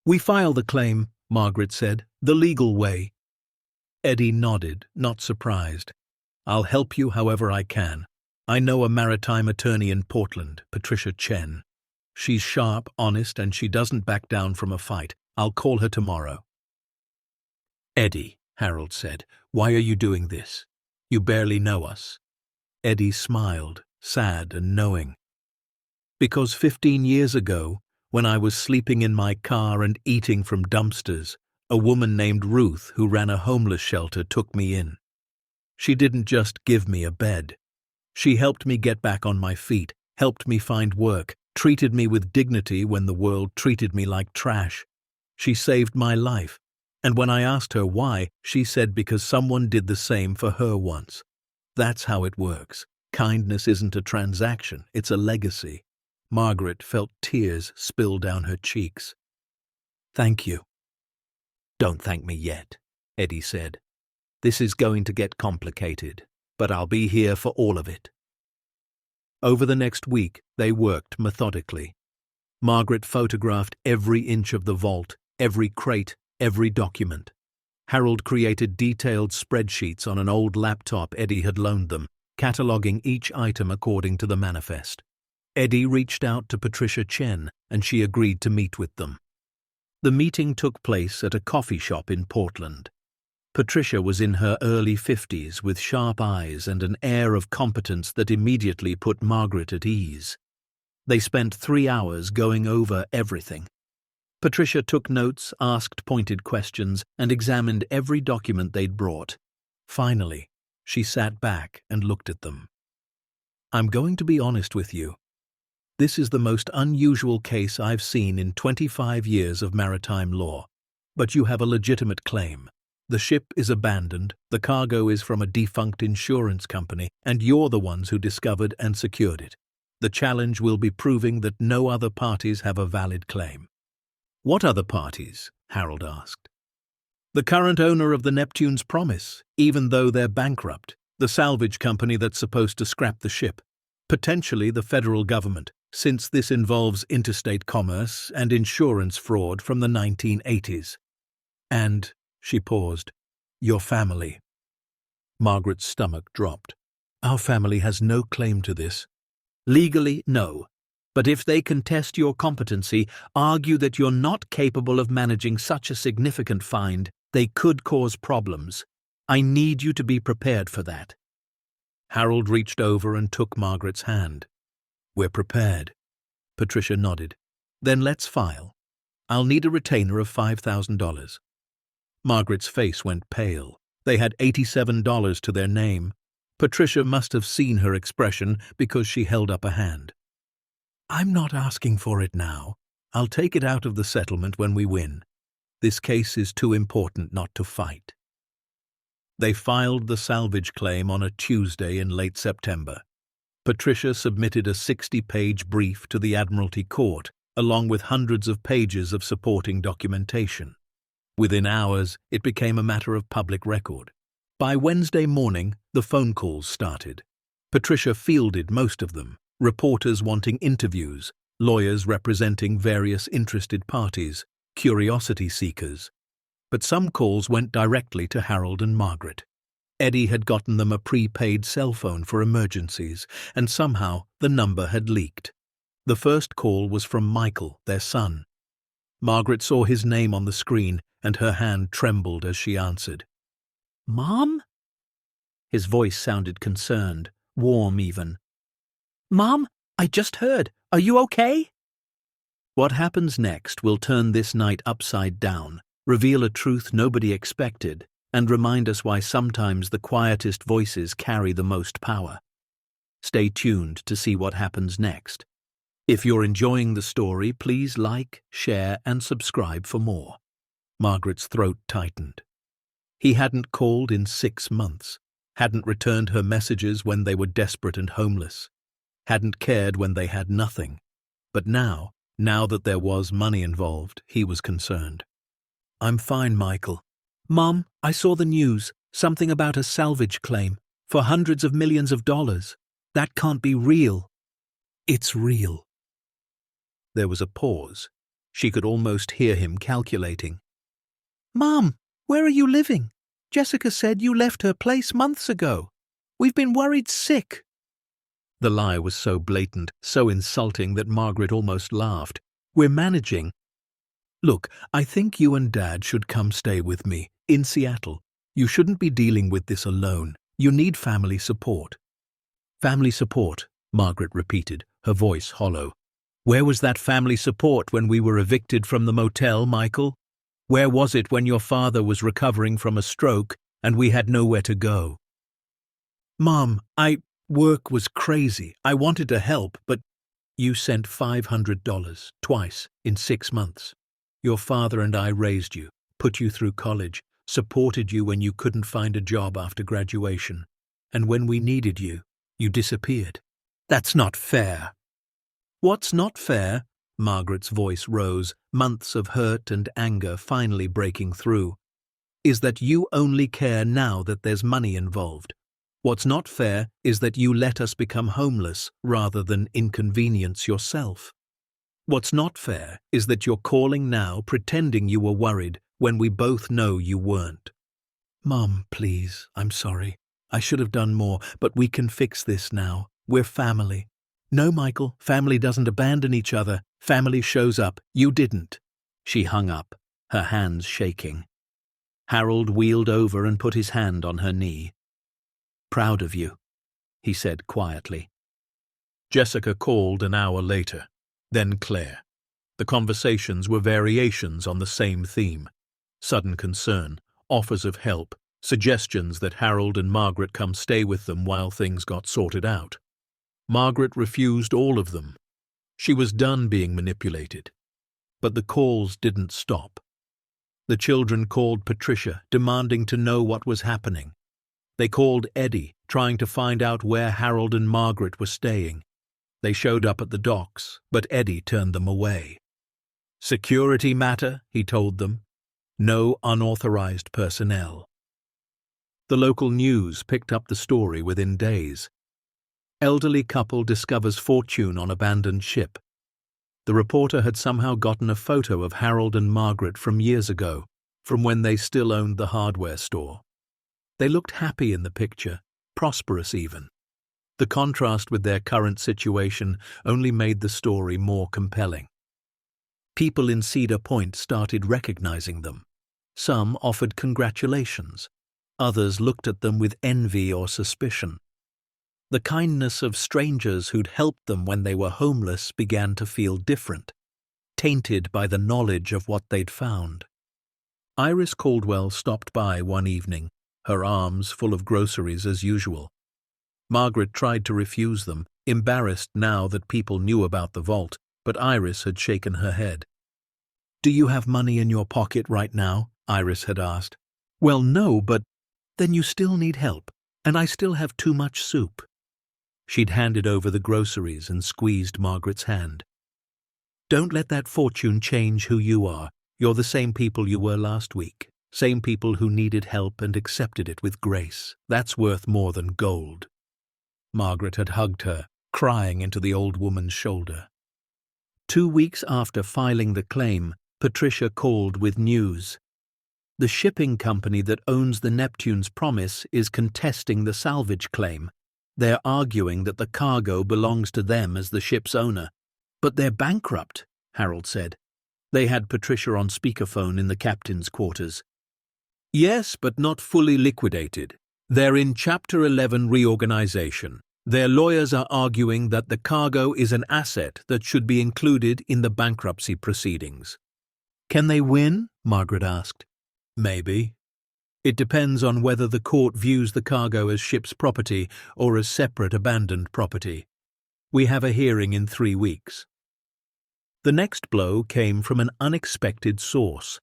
"We file the claim," Margaret said, "the legal way." Eddie nodded, not surprised. "I'll help you however I can. I know a maritime attorney in Portland, Patricia Chen. She's sharp, honest, and she doesn't back down from a fight. I'll call her tomorrow." "Eddie," Harold said, "why are you doing this? You barely know us." Eddie smiled, sad and knowing. "Because 15 years ago, when I was sleeping in my car and eating from dumpsters, a woman named Ruth, who ran a homeless shelter, took me in. She didn't just give me a bed. She helped me get back on my feet, helped me find work, treated me with dignity when the world treated me like trash. She saved my life, and when I asked her why, she said because someone did the same for her once. That's how it works. Kindness isn't a transaction, it's a legacy." Margaret felt tears spill down her cheeks. "Thank you." "Don't thank me yet," Eddie said. "This is going to get complicated, but I'll be here for all of it." Over the next week, they worked methodically. Margaret photographed every inch of the vault, every crate, every document. Harold created detailed spreadsheets on an old laptop Eddie had loaned them, cataloguing each item according to the manifest. Eddie reached out to Patricia Chen, and she agreed to meet with them. The meeting took place at a coffee shop in Portland. Patricia was in her early 50s with sharp eyes and an air of competence that immediately put Margaret at ease. They spent 3 hours going over everything. Patricia took notes, asked pointed questions, and examined every document they'd brought. Finally, she sat back and looked at them. "I'm going to be honest with you. This is the most unusual case I've seen in 25 years of maritime law. But you have a legitimate claim. The ship is abandoned, the cargo is from a defunct insurance company, and you're the ones who discovered and secured it. The challenge will be proving that no other parties have a valid claim." "What other parties?" Harold asked. "The current owner of the Neptune's Promise, even though they're bankrupt, the salvage company that's supposed to scrap the ship. Potentially the federal government, since this involves interstate commerce and insurance fraud from the 1980s. And," she paused, "your family." Margaret's stomach dropped. "Our family has no claim to this." "Legally, no. But if they contest your competency, argue that you're not capable of managing such a significant find, they could cause problems. I need you to be prepared for that." Harold reached over and took Margaret's hand. "We're prepared." Patricia nodded. "Then let's file. I'll need a retainer of $5,000. Margaret's face went pale. They had $87 to their name. Patricia must have seen her expression because she held up a hand. "I'm not asking for it now. I'll take it out of the settlement when we win. This case is too important not to fight." They filed the salvage claim on a Tuesday in late September. Patricia submitted a 60-page brief to the Admiralty Court, along with hundreds of pages of supporting documentation. Within hours, it became a matter of public record. By Wednesday morning, the phone calls started. Patricia fielded most of them, reporters wanting interviews, lawyers representing various interested parties, curiosity seekers. But some calls went directly to Harold and Margaret. Eddie had gotten them a prepaid cell phone for emergencies, and somehow the number had leaked. The first call was from Michael, their son. Margaret saw his name on the screen, and her hand trembled as she answered. "Mom?" His voice sounded concerned, warm even. "Mom, I just heard. Are you okay?" What happens next will turn this night upside down, reveal a truth nobody expected, and remind us why sometimes the quietest voices carry the most power. Stay tuned to see what happens next. If you're enjoying the story, please like, share, and subscribe for more. Margaret's throat tightened. He hadn't called in 6 months, hadn't returned her messages when they were desperate and homeless, hadn't cared when they had nothing. But now that there was money involved, he was concerned. "I'm fine, Michael." "Mom, I saw the news, something about a salvage claim, for hundreds of millions of dollars. That can't be real." "It's real." There was a pause. She could almost hear him calculating. "Mom, where are you living? Jessica said you left her place months ago. We've been worried sick." The lie was so blatant, so insulting that Margaret almost laughed. "We're managing. Look, I think you and Dad should come stay with me, in Seattle. You shouldn't be dealing with this alone. You need family support." "Family support," Margaret repeated, her voice hollow. "Where was that family support when we were evicted from the motel, Michael? Where was it when your father was recovering from a stroke and we had nowhere to go?" "Mom, work was crazy. I wanted to help, but you sent $500 twice in 6 months. Your father and I raised you, put you through college, supported you when you couldn't find a job after graduation. And when we needed you, you disappeared. That's not fair." "What's not fair?" Margaret's voice rose, months of hurt and anger finally breaking through. "Is that you only care now that there's money involved. What's not fair is that you let us become homeless rather than inconvenience yourself. What's not fair is that you're calling now pretending you were worried when we both know you weren't." "Mom, please, I'm sorry. I should have done more, but we can fix this now. We're family." "No, Michael, family doesn't abandon each other. Family shows up. You didn't." She hung up, her hands shaking. Harold wheeled over and put his hand on her knee. "Proud of you," he said quietly. Jessica called an hour later, then Claire. The conversations were variations on the same theme. Sudden concern, offers of help, suggestions that Harold and Margaret come stay with them while things got sorted out. Margaret refused all of them. She was done being manipulated. But the calls didn't stop. The children called Patricia, demanding to know what was happening. They called Eddie, trying to find out where Harold and Margaret were staying. They showed up at the docks, but Eddie turned them away. "Security matter," he told them. "No unauthorized personnel." The local news picked up the story within days. Elderly couple discovers fortune on abandoned ship. The reporter had somehow gotten a photo of Harold and Margaret from years ago, from when they still owned the hardware store. They looked happy in the picture, prosperous even. The contrast with their current situation only made the story more compelling. People in Cedar Point started recognizing them. Some offered congratulations. Others looked at them with envy or suspicion. The kindness of strangers who'd helped them when they were homeless began to feel different, tainted by the knowledge of what they'd found. Iris Caldwell stopped by one evening, her arms full of groceries as usual. Margaret tried to refuse them, embarrassed now that people knew about the vault, but Iris had shaken her head. "Do you have money in your pocket right now?" Iris had asked. "Well, no, but then you still need help, and I still have too much soup." She'd handed over the groceries and squeezed Margaret's hand. "Don't let that fortune change who you are. You're the same people you were last week, same people who needed help and accepted it with grace. That's worth more than gold." Margaret had hugged her, crying into the old woman's shoulder. 2 weeks after filing the claim, Patricia called with news. The shipping company that owns the Neptune's Promise is contesting the salvage claim. They're arguing that the cargo belongs to them as the ship's owner. "But they're bankrupt," Harold said. They had Patricia on speakerphone in the captain's quarters. "Yes, but not fully liquidated. They're in Chapter 11 reorganization. Their lawyers are arguing that the cargo is an asset that should be included in the bankruptcy proceedings." "Can they win?" Margaret asked. "Maybe. It depends on whether the court views the cargo as ship's property or as separate abandoned property. We have a hearing in 3 weeks. The next blow came from an unexpected source.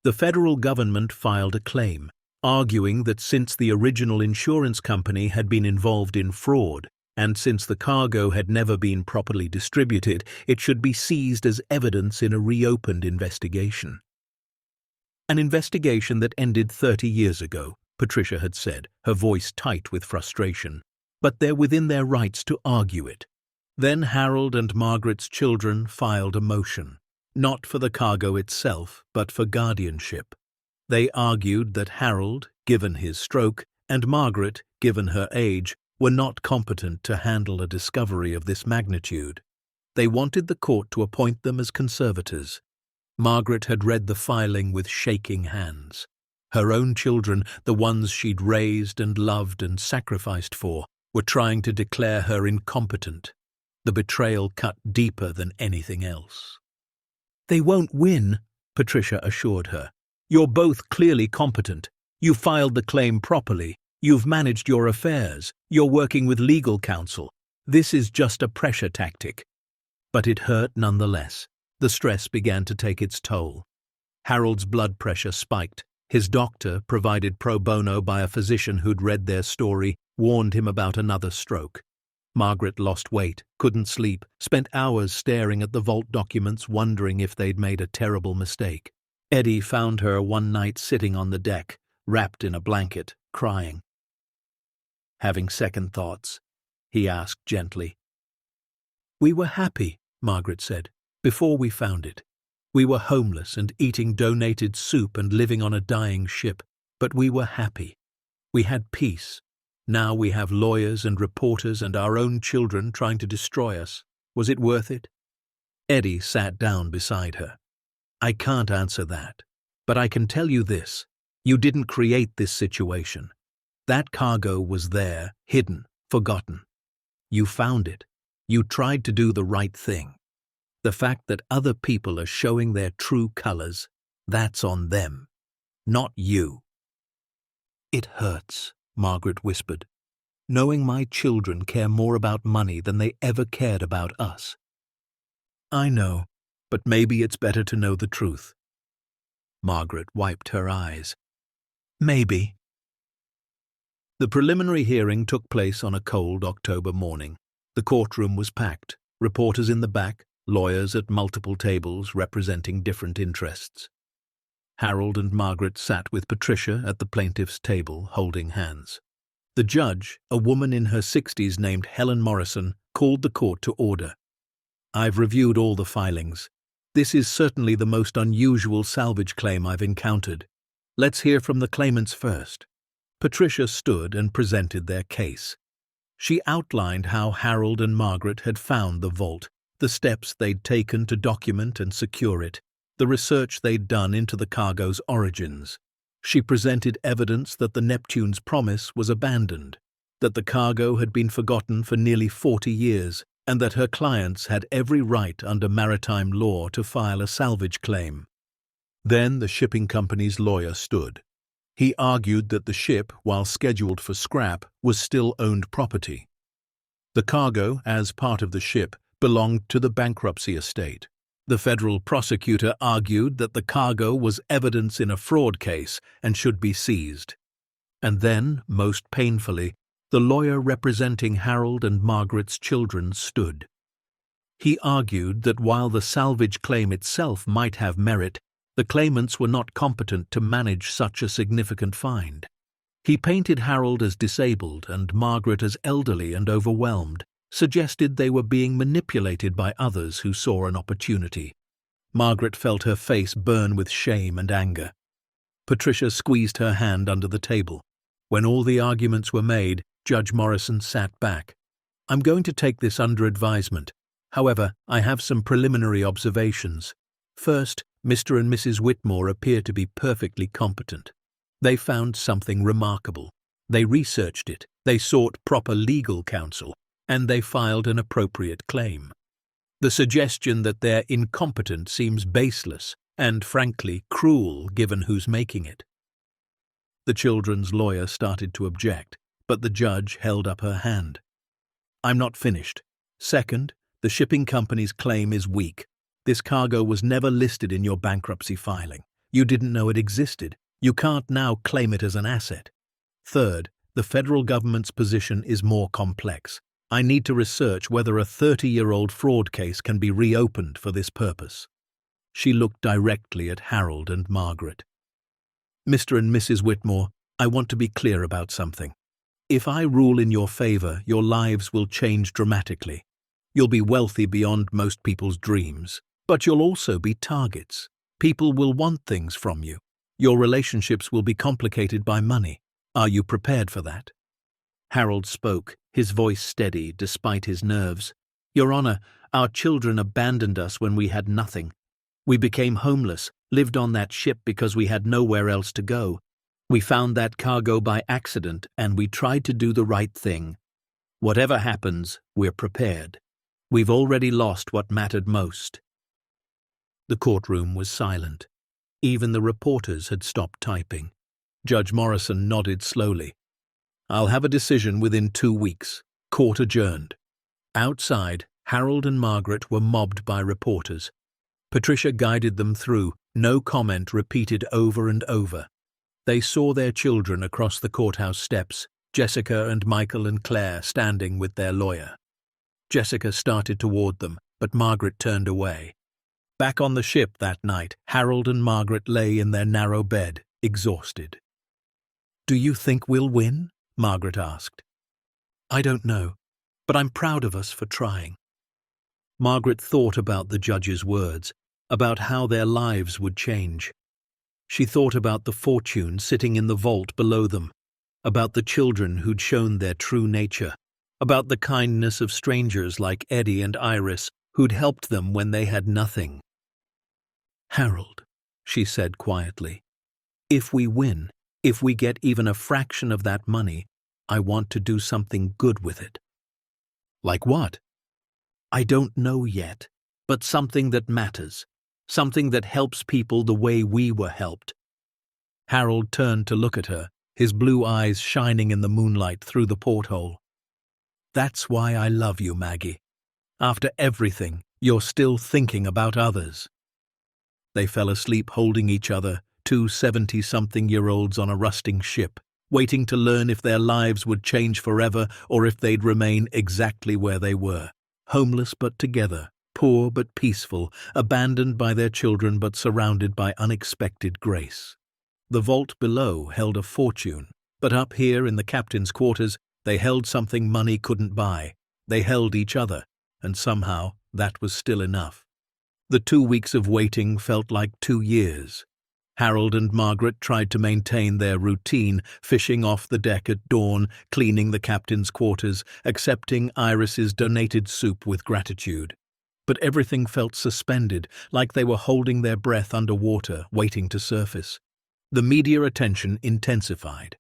The federal government filed a claim, arguing that since the original insurance company had been involved in fraud, and since the cargo had never been properly distributed, it should be seized as evidence in a reopened investigation. An investigation that ended 30 years ago, Patricia had said, her voice tight with frustration. But they're within their rights to argue it. Then Harold and Margaret's children filed a motion, not for the cargo itself, but for guardianship. They argued that Harold, given his stroke, and Margaret, given her age, were not competent to handle a discovery of this magnitude. They wanted the court to appoint them as conservators. Margaret had read the filing with shaking hands. Her own children, the ones she'd raised and loved and sacrificed for, were trying to declare her incompetent. The betrayal cut deeper than anything else. "They won't win," Patricia assured her. "You're both clearly competent. You filed the claim properly. You've managed your affairs. You're working with legal counsel. This is just a pressure tactic." But it hurt nonetheless. The stress began to take its toll. Harold's blood pressure spiked. His doctor, provided pro bono by a physician who'd read their story, warned him about another stroke. Margaret lost weight, couldn't sleep, spent hours staring at the vault documents, wondering if they'd made a terrible mistake. Eddie found her one night sitting on the deck, wrapped in a blanket, crying. "Having second thoughts?" he asked gently. "We were happy," Margaret said, "before we found it. We were homeless and eating donated soup and living on a dying ship, but we were happy. We had peace. Now we have lawyers and reporters and our own children trying to destroy us. Was it worth it?" Eddie sat down beside her. "I can't answer that, but I can tell you this. You didn't create this situation. That cargo was there, hidden, forgotten. You found it. You tried to do the right thing. The fact that other people are showing their true colors, that's on them, not you." "It hurts," Margaret whispered, "knowing my children care more about money than they ever cared about us." "I know, but maybe it's better to know the truth." Margaret wiped her eyes. "Maybe." The preliminary hearing took place on a cold October morning. The courtroom was packed, reporters in the back, lawyers at multiple tables representing different interests. Harold and Margaret sat with Patricia at the plaintiff's table, holding hands. The judge, a woman in her 60s named Helen Morrison, called the court to order. "I've reviewed all the filings. This is certainly the most unusual salvage claim I've encountered. Let's hear from the claimants first." Patricia stood and presented their case. She outlined how Harold and Margaret had found the vault, the steps they'd taken to document and secure it, the research they'd done into the cargo's origins. She presented evidence that the Neptune's Promise was abandoned, that the cargo had been forgotten for nearly 40 years, and that her clients had every right under maritime law to file a salvage claim. Then the shipping company's lawyer stood. He argued that the ship, while scheduled for scrap, was still owned property. The cargo, as part of the ship, belonged to the bankruptcy estate. The federal prosecutor argued that the cargo was evidence in a fraud case and should be seized. And then, most painfully, the lawyer representing Harold and Margaret's children stood. He argued that while the salvage claim itself might have merit, the claimants were not competent to manage such a significant find. He painted Harold as disabled and Margaret as elderly and overwhelmed, suggested they were being manipulated by others who saw an opportunity. Margaret felt her face burn with shame and anger. Patricia squeezed her hand under the table. When all the arguments were made, Judge Morrison sat back. "I'm going to take this under advisement. However, I have some preliminary observations. First, Mr. and Mrs. Whitmore appear to be perfectly competent. They found something remarkable. They researched it, they sought proper legal counsel, and they filed an appropriate claim. The suggestion that they're incompetent seems baseless and, frankly, cruel given who's making it." The children's lawyer started to object, but the judge held up her hand. "I'm not finished. Second, the shipping company's claim is weak. This cargo was never listed in your bankruptcy filing. You didn't know it existed. You can't now claim it as an asset. Third, the federal government's position is more complex. I need to research whether a 30-year-old fraud case can be reopened for this purpose." She looked directly at Harold and Margaret. "Mr. and Mrs. Whitmore, I want to be clear about something. If I rule in your favor, your lives will change dramatically. You'll be wealthy beyond most people's dreams, but you'll also be targets. People will want things from you. Your relationships will be complicated by money. Are you prepared for that?" Harold spoke, his voice steady despite his nerves. "Your Honor, our children abandoned us when we had nothing. We became homeless, lived on that ship because we had nowhere else to go. We found that cargo by accident and we tried to do the right thing. Whatever happens, we're prepared. We've already lost what mattered most." The courtroom was silent. Even the reporters had stopped typing. Judge Morrison nodded slowly. "I'll have a decision within 2 weeks. Court adjourned." Outside, Harold and Margaret were mobbed by reporters. Patricia guided them through, no comment repeated over and over. They saw their children across the courthouse steps, Jessica and Michael and Claire standing with their lawyer. Jessica started toward them, but Margaret turned away. Back on the ship that night, Harold and Margaret lay in their narrow bed, exhausted. "Do you think we'll win?" Margaret asked. "I don't know, but I'm proud of us for trying." Margaret thought about the judge's words, about how their lives would change. She thought about the fortune sitting in the vault below them, about the children who'd shown their true nature, about the kindness of strangers like Eddie and Iris who'd helped them when they had nothing. "Harold," she said quietly, "if we win, if we get even a fraction of that money, I want to do something good with it." "Like what?" "I don't know yet, but something that matters, something that helps people the way we were helped." Harold turned to look at her, his blue eyes shining in the moonlight through the porthole. "That's why I love you, Maggie. After everything, you're still thinking about others." They fell asleep holding each other, two 70-something-year-olds on a rusting ship, waiting to learn if their lives would change forever or if they'd remain exactly where they were, homeless but together, poor but peaceful, abandoned by their children but surrounded by unexpected grace. The vault below held a fortune, but up here in the captain's quarters, they held something money couldn't buy. They held each other, and somehow that was still enough. The 2 weeks of waiting felt like 2 years. Harold and Margaret tried to maintain their routine, fishing off the deck at dawn, cleaning the captain's quarters, accepting Iris's donated soup with gratitude. But everything felt suspended, like they were holding their breath underwater, waiting to surface. The media attention intensified.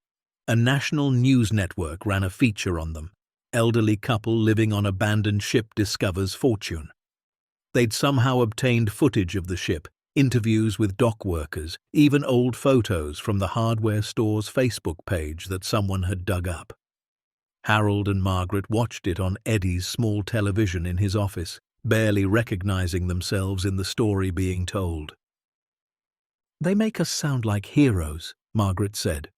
A national news network ran a feature on them. Elderly couple living on abandoned ship discovers fortune. They'd somehow obtained footage of the ship, interviews with dock workers, even old photos from the hardware store's Facebook page that someone had dug up. Harold and Margaret watched it on Eddie's small television in his office, barely recognizing themselves in the story being told. "They make us sound like heroes," Margaret said.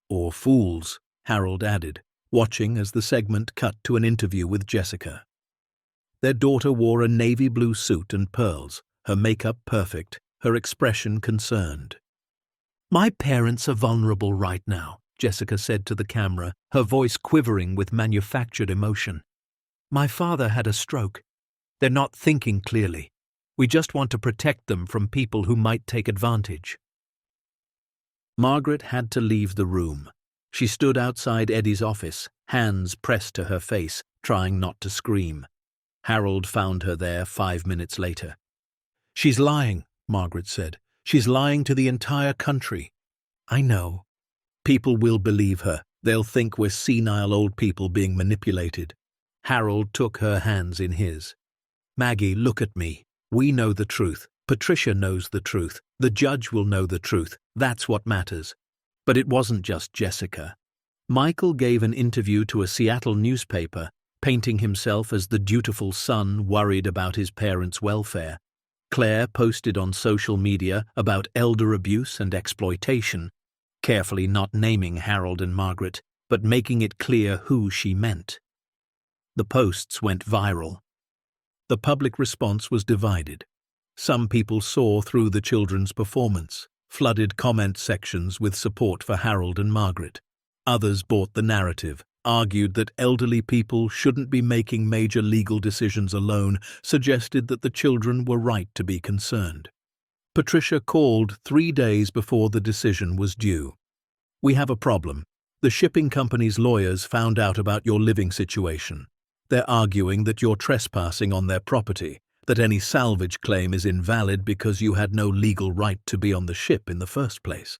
"Or fools," Harold added, watching as the segment cut to an interview with Jessica. Their daughter wore a navy blue suit and pearls, her makeup perfect, her expression concerned. "My parents are vulnerable right now," Jessica said to the camera, her voice quivering with manufactured emotion. "My father had a stroke. They're not thinking clearly. We just want to protect them from people who might take advantage." Margaret had to leave the room. She stood outside Eddie's office, hands pressed to her face, trying not to scream. Harold found her there 5 minutes later. "She's lying," Margaret said. "She's lying to the entire country." "I know. People will believe her. They'll think we're senile old people being manipulated." Harold took her hands in his. "Maggie, look at me. We know the truth. Patricia knows the truth. The judge will know the truth. That's what matters." But it wasn't just Jessica. Michael gave an interview to a Seattle newspaper, painting himself as the dutiful son worried about his parents' welfare. Claire posted on social media about elder abuse and exploitation, carefully not naming Harold and Margaret, but making it clear who she meant. The posts went viral. The public response was divided. Some people saw through the children's performance, flooded comment sections with support for Harold and Margaret. Others bought the narrative, argued that elderly people shouldn't be making major legal decisions alone, suggested that the children were right to be concerned. Patricia called 3 days before the decision was due. "We have a problem. The shipping company's lawyers found out about your living situation. They're arguing that you're trespassing on their property, that any salvage claim is invalid because you had no legal right to be on the ship in the first place."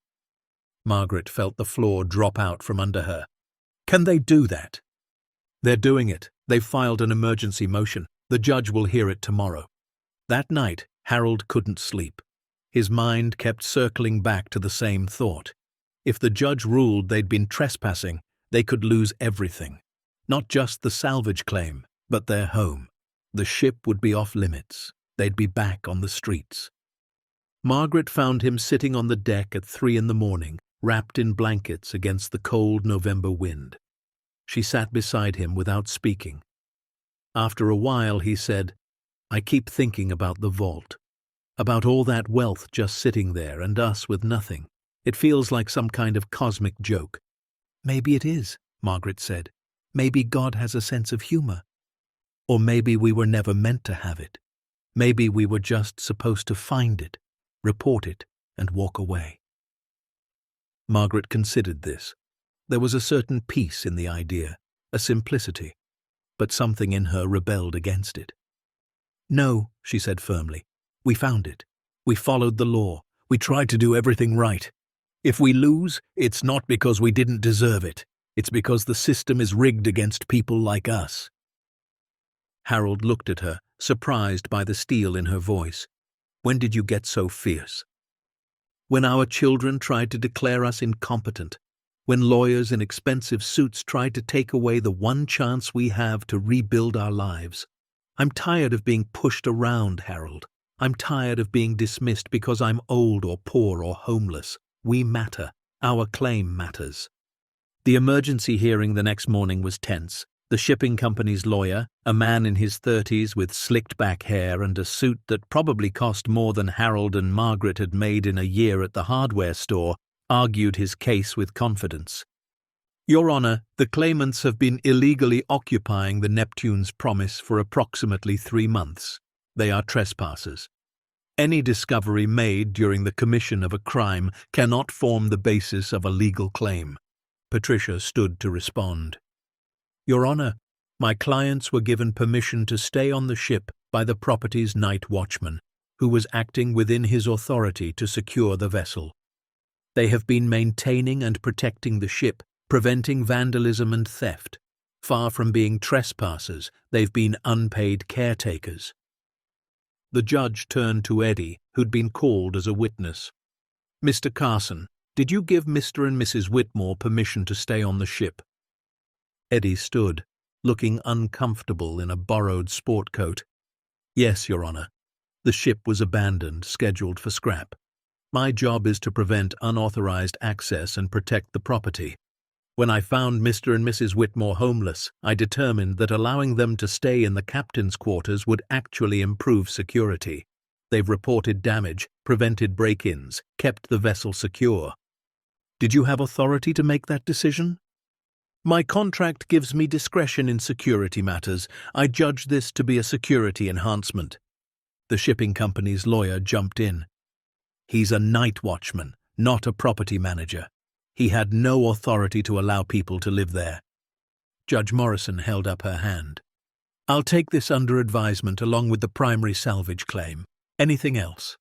Margaret felt the floor drop out from under her. "Can they do that?" "They're doing it. They've filed an emergency motion. The judge will hear it tomorrow." That night, Harold couldn't sleep. His mind kept circling back to the same thought. If the judge ruled they'd been trespassing, they could lose everything. Not just the salvage claim, but their home. The ship would be off limits. They'd be back on the streets. Margaret found him sitting on the deck at 3 in the morning, wrapped in blankets against the cold November wind. She sat beside him without speaking. After a while he said, "I keep thinking about the vault, about all that wealth just sitting there and us with nothing. It feels like some kind of cosmic joke." "Maybe it is," Margaret said. "Maybe God has a sense of humor. Or maybe we were never meant to have it. Maybe we were just supposed to find it, report it, and walk away." Margaret considered this. There was a certain peace in the idea, a simplicity, but something in her rebelled against it. "No," she said firmly. "We found it. We followed the law. We tried to do everything right. If we lose, it's not because we didn't deserve it. It's because the system is rigged against people like us." Harold looked at her, surprised by the steel in her voice. "When did you get so fierce?" "When our children tried to declare us incompetent, when lawyers in expensive suits tried to take away the one chance we have to rebuild our lives. I'm tired of being pushed around, Harold. I'm tired of being dismissed because I'm old or poor or homeless. We matter. Our claim matters." The emergency hearing the next morning was tense. The shipping company's lawyer, a man in his 30s with slicked-back hair and a suit that probably cost more than Harold and Margaret had made in a year at the hardware store, argued his case with confidence. "Your Honor, the claimants have been illegally occupying the Neptune's Promise for approximately 3 months. They are trespassers. Any discovery made during the commission of a crime cannot form the basis of a legal claim." Patricia stood to respond. "Your Honor, my clients were given permission to stay on the ship by the property's night watchman, who was acting within his authority to secure the vessel. They have been maintaining and protecting the ship, preventing vandalism and theft. Far from being trespassers, they've been unpaid caretakers." The judge turned to Eddie, who'd been called as a witness. "Mr. Carson, did you give Mr. and Mrs. Whitmore permission to stay on the ship?" Eddie stood, looking uncomfortable in a borrowed sport coat. "Yes, Your Honor. The ship was abandoned, scheduled for scrap. My job is to prevent unauthorized access and protect the property. When I found Mr. and Mrs. Whitmore homeless, I determined that allowing them to stay in the captain's quarters would actually improve security. They've reported damage, prevented break-ins, kept the vessel secure." "Did you have authority to make that decision?" "My contract gives me discretion in security matters. I judge this to be a security enhancement." The shipping company's lawyer jumped in. "He's a night watchman, not a property manager. He had no authority to allow people to live there." Judge Morrison held up her hand. "I'll take this under advisement along with the primary salvage claim. Anything else?"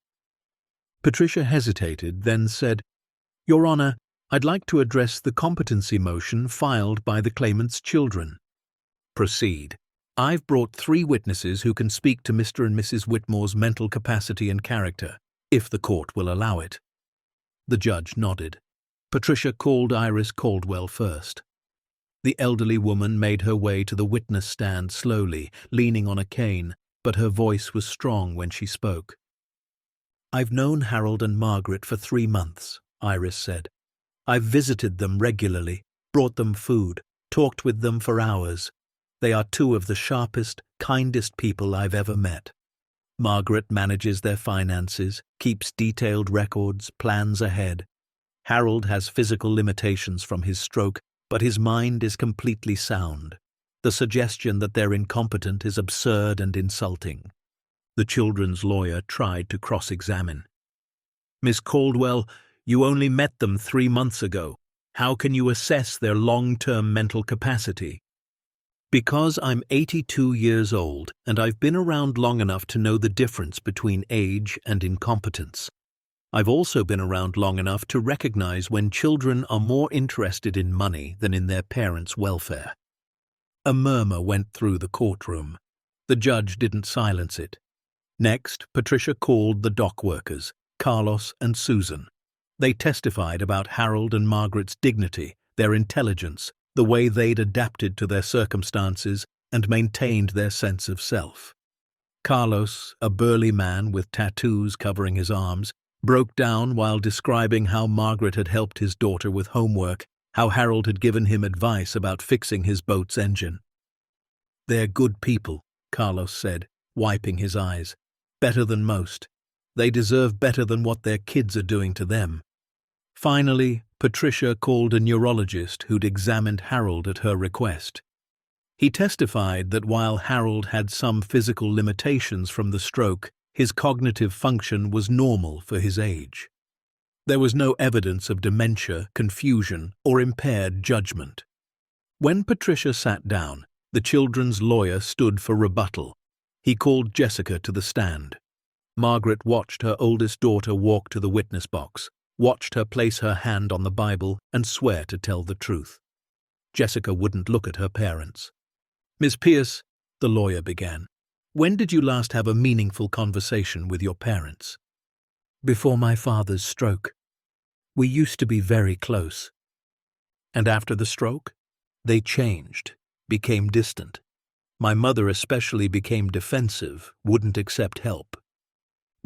Patricia hesitated, then said, "Your Honor, I'd like to address the competency motion filed by the claimant's children." "Proceed. I've brought 3 witnesses who can speak to Mr. and Mrs. Whitmore's mental capacity and character, if the court will allow it." The judge nodded. Patricia called Iris Caldwell first. The elderly woman made her way to the witness stand slowly, leaning on a cane, but her voice was strong when she spoke. "I've known Harold and Margaret for 3 months, Iris said. I've visited them regularly, brought them food, talked with them for hours. They are 2 of the sharpest, kindest people I've ever met. Margaret manages their finances, keeps detailed records, plans ahead. Harold has physical limitations from his stroke, but his mind is completely sound. The suggestion that they're incompetent is absurd and insulting." The children's lawyer tried to cross-examine. "Miss Caldwell, you only met them 3 months ago. How can you assess their long-term mental capacity?" "Because I'm 82 years old, and I've been around long enough to know the difference between age and incompetence. I've also been around long enough to recognize when children are more interested in money than in their parents' welfare." A murmur went through the courtroom. The judge didn't silence it. Next, Patricia called the dock workers, Carlos and Susan. They testified about Harold and Margaret's dignity, their intelligence, the way they'd adapted to their circumstances and maintained their sense of self. Carlos, a burly man with tattoos covering his arms, broke down while describing how Margaret had helped his daughter with homework, how Harold had given him advice about fixing his boat's engine. "They're good people," Carlos said, wiping his eyes. "Better than most. They deserve better than what their kids are doing to them." Finally, Patricia called a neurologist who'd examined Harold at her request. He testified that while Harold had some physical limitations from the stroke, his cognitive function was normal for his age. There was no evidence of dementia, confusion, or impaired judgment. When Patricia sat down, the children's lawyer stood for rebuttal. He called Jessica to the stand. Margaret watched her oldest daughter walk to the witness box, watched her place her hand on the Bible and swear to tell the truth. Jessica wouldn't look at her parents. "Miss Pierce," the lawyer began, "when did you last have a meaningful conversation with your parents?" "Before my father's stroke. We used to be very close." "And after the stroke?" "They changed, became distant. My mother especially became defensive, wouldn't accept help."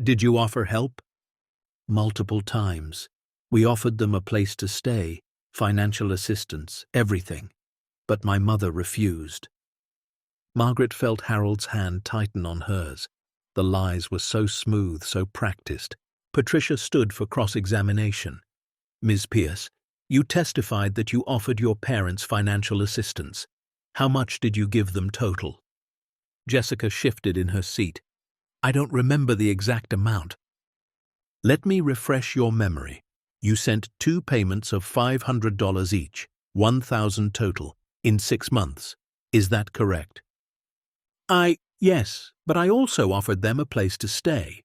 "Did you offer help?" "Multiple times. We offered them a place to stay, financial assistance, everything. But my mother refused." Margaret felt Harold's hand tighten on hers. The lies were so smooth, so practiced. Patricia stood for cross-examination. "Ms. Pierce, you testified that you offered your parents financial assistance. How much did you give them total?" Jessica shifted in her seat. "I don't remember the exact amount." "Let me refresh your memory. You sent 2 payments of $500 each, $1,000 total, in 6 months. Is that correct?" Yes, but I also offered them a place to stay."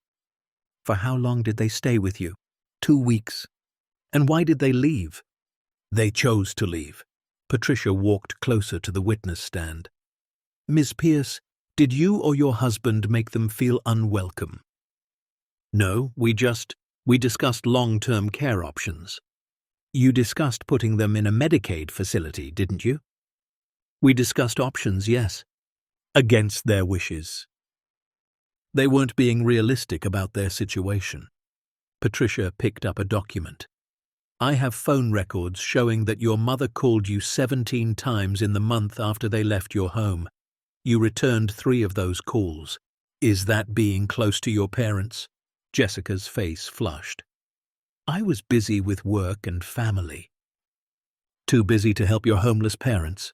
"For how long did they stay with you?" 2 weeks. "And why did they leave?" "They chose to leave." Patricia walked closer to the witness stand. "Ms. Pierce, did you or your husband make them feel unwelcome?" No, we discussed long-term care options. You discussed putting them in a Medicaid facility, didn't you? We discussed options, yes. Against their wishes. They weren't being realistic about their situation. Patricia picked up a document. I have phone records showing that your mother called you 17 times in the month after they left your home. You returned 3 of those calls. Is that being close to your parents? Jessica's face flushed. I was busy with work and family. Too busy to help your homeless parents?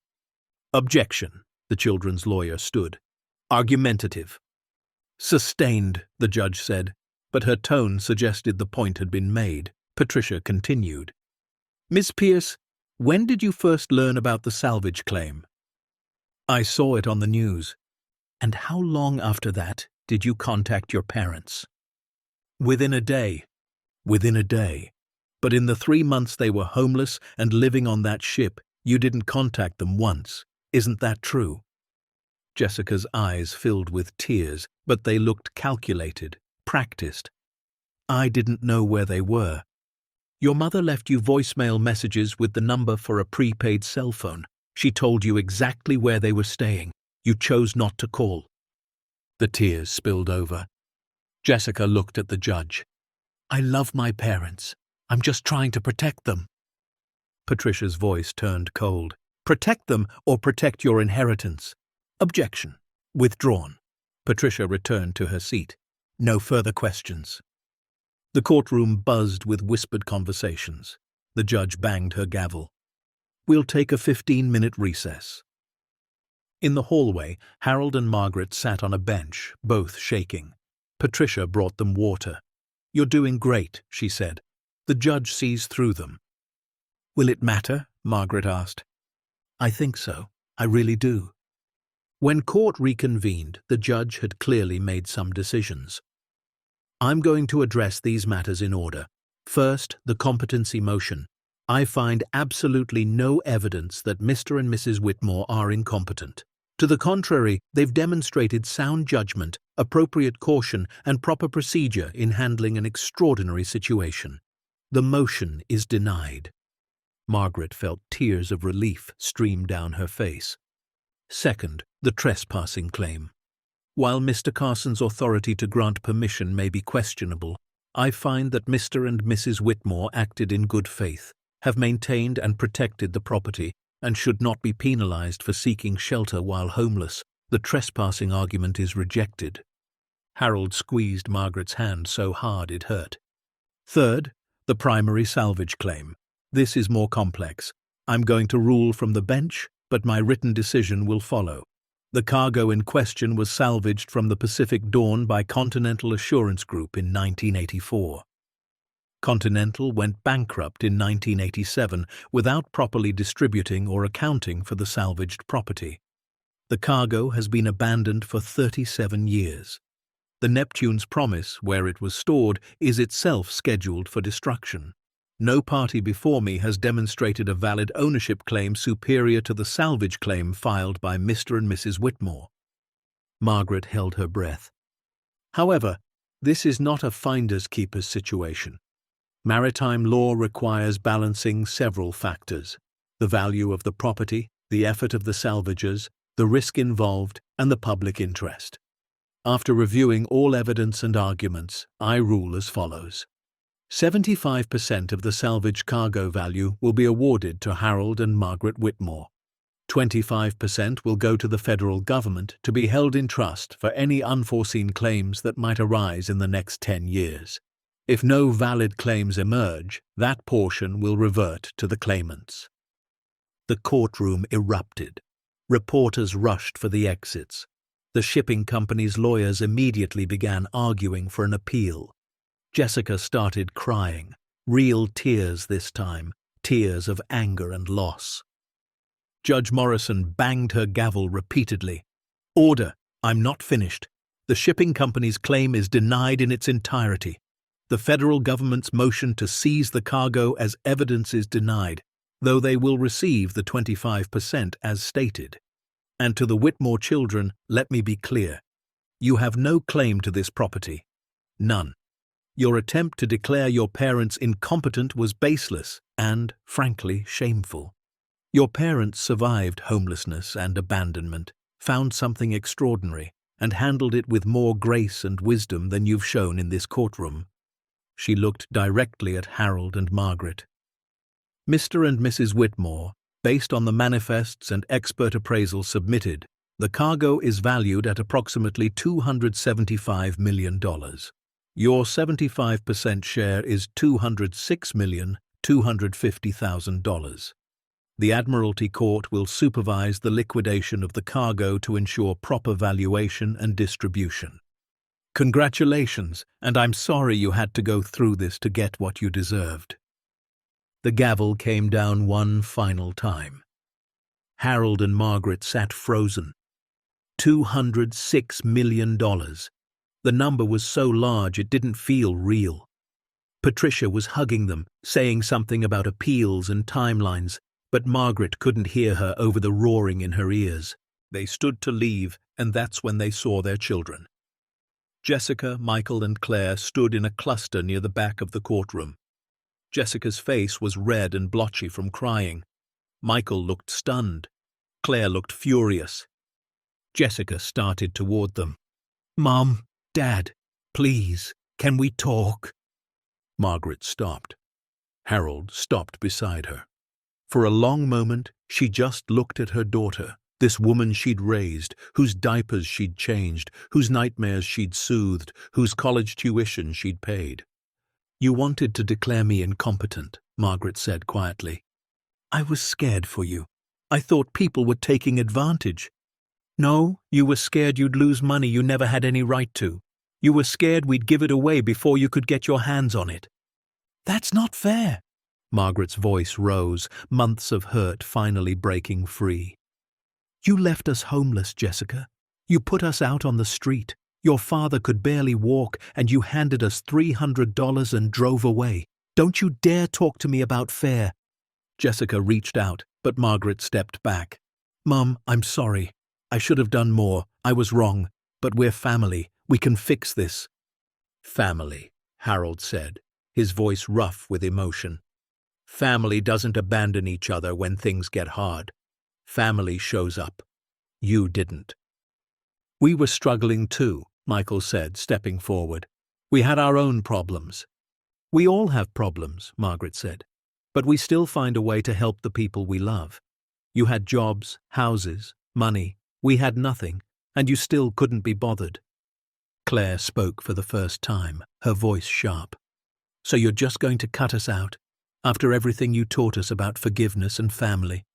Objection, the children's lawyer stood. Argumentative. Sustained, the judge said, but her tone suggested the point had been made. Patricia continued. Miss Pierce, when did you first learn about the salvage claim? I saw it on the news. And how long after that did you contact your parents? Within a day. Within a day. But in the 3 months they were homeless and living on that ship, you didn't contact them once. Isn't that true? Jessica's eyes filled with tears, but they looked calculated, practiced. I didn't know where they were. Your mother left you voicemail messages with the number for a prepaid cell phone. She told you exactly where they were staying. You chose not to call. The tears spilled over. Jessica looked at the judge. I love my parents. I'm just trying to protect them. Patricia's voice turned cold. Protect them or protect your inheritance? Objection. Withdrawn. Patricia returned to her seat. No further questions. The courtroom buzzed with whispered conversations. The judge banged her gavel. We'll take a 15-minute recess. In the hallway, Harold and Margaret sat on a bench, both shaking. Patricia brought them water. You're doing great, she said. The judge sees through them. Will it matter? Margaret asked. I think so. I really do. When court reconvened, the judge had clearly made some decisions. I'm going to address these matters in order. First, the competency motion. I find absolutely no evidence that Mr. and Mrs. Whitmore are incompetent. To the contrary, they've demonstrated sound judgment, appropriate caution, and proper procedure in handling an extraordinary situation. The motion is denied. Margaret felt tears of relief stream down her face. Second, the trespassing claim. While Mr. Carson's authority to grant permission may be questionable, I find that Mr. and Mrs. Whitmore acted in good faith, have maintained and protected the property, and should not be penalized for seeking shelter while homeless. The trespassing argument is rejected. Harold squeezed Margaret's hand so hard it hurt. Third, the primary salvage claim. This is more complex. I'm going to rule from the bench, but my written decision will follow. The cargo in question was salvaged from the Pacific Dawn by Continental Assurance Group in 1984. Continental went bankrupt in 1987 without properly distributing or accounting for the salvaged property. The cargo has been abandoned for 37 years. The Neptune's Promise, where it was stored, is itself scheduled for destruction. No party before me has demonstrated a valid ownership claim superior to the salvage claim filed by Mr. and Mrs. Whitmore. Margaret held her breath. However, this is not a finders-keepers situation. Maritime law requires balancing several factors: the value of the property, the effort of the salvagers, the risk involved, and the public interest. After reviewing all evidence and arguments, I rule as follows. 75% of the salvage cargo value will be awarded to Harold and Margaret Whitmore. 25% will go to the federal government to be held in trust for any unforeseen claims that might arise in the next 10 years. If no valid claims emerge, that portion will revert to the claimants. The courtroom erupted. Reporters rushed for the exits. The shipping company's lawyers immediately began arguing for an appeal. Jessica started crying, real tears this time, tears of anger and loss. Judge Morrison banged her gavel repeatedly. Order! I'm not finished. The shipping company's claim is denied in its entirety. The federal government's motion to seize the cargo as evidence is denied, though they will receive the 25% as stated. And to the Whitmore children, let me be clear. You have no claim to this property. None. Your attempt to declare your parents incompetent was baseless and, frankly, shameful. Your parents survived homelessness and abandonment, found something extraordinary, and handled it with more grace and wisdom than you've shown in this courtroom. She looked directly at Harold and Margaret. Mr. and Mrs. Whitmore, based on the manifests and expert appraisal submitted, the cargo is valued at approximately $275 million. Your 75% share is $206,250,000. The Admiralty Court will supervise the liquidation of the cargo to ensure proper valuation and distribution. Congratulations, and I'm sorry you had to go through this to get what you deserved. The gavel came down one final time. Harold and Margaret sat frozen. $206 million. The number was so large it didn't feel real. Patricia was hugging them, saying something about appeals and timelines, but Margaret couldn't hear her over the roaring in her ears. They stood to leave, and that's when they saw their children. Jessica, Michael, and Claire stood in a cluster near the back of the courtroom. Jessica's face was red and blotchy from crying. Michael looked stunned. Claire looked furious. Jessica started toward them. "Mom, Dad, please, can we talk?" Margaret stopped. Harold stopped beside her. For a long moment, she just looked at her daughter, this woman she'd raised, whose diapers she'd changed, whose nightmares she'd soothed, whose college tuition she'd paid. "You wanted to declare me incompetent," Margaret said quietly. "I was scared for you. I thought people were taking advantage." "No, you were scared you'd lose money you never had any right to. You were scared we'd give it away before you could get your hands on it." "That's not fair." Margaret's voice rose, months of hurt finally breaking free. "You left us homeless, Jessica. You put us out on the street. Your father could barely walk, and you handed us $300 and drove away. Don't you dare talk to me about fair." Jessica reached out, but Margaret stepped back. "Mum, I'm sorry. I should have done more. I was wrong. But we're family. We can fix this." "Family," Harold said, his voice rough with emotion. "Family doesn't abandon each other when things get hard. Family shows up. You didn't." "We were struggling too," Michael said, stepping forward. "We had our own problems." "We all have problems," Margaret said. "But we still find a way to help the people we love. You had jobs, houses, money. We had nothing, and you still couldn't be bothered." Claire spoke for the first time, her voice sharp. "So you're just going to cut us out, after everything you taught us about forgiveness and family?"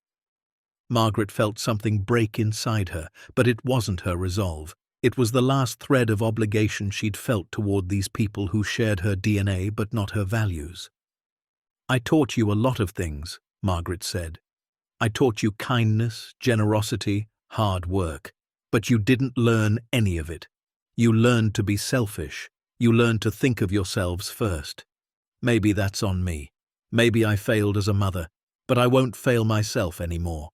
Margaret felt something break inside her, but it wasn't her resolve. It was the last thread of obligation she'd felt toward these people who shared her DNA but not her values. "I taught you a lot of things," Margaret said. "I taught you kindness, generosity, hard work. But you didn't learn any of it. You learned to be selfish. You learned to think of yourselves first. Maybe that's on me. Maybe I failed as a mother, but I won't fail myself anymore."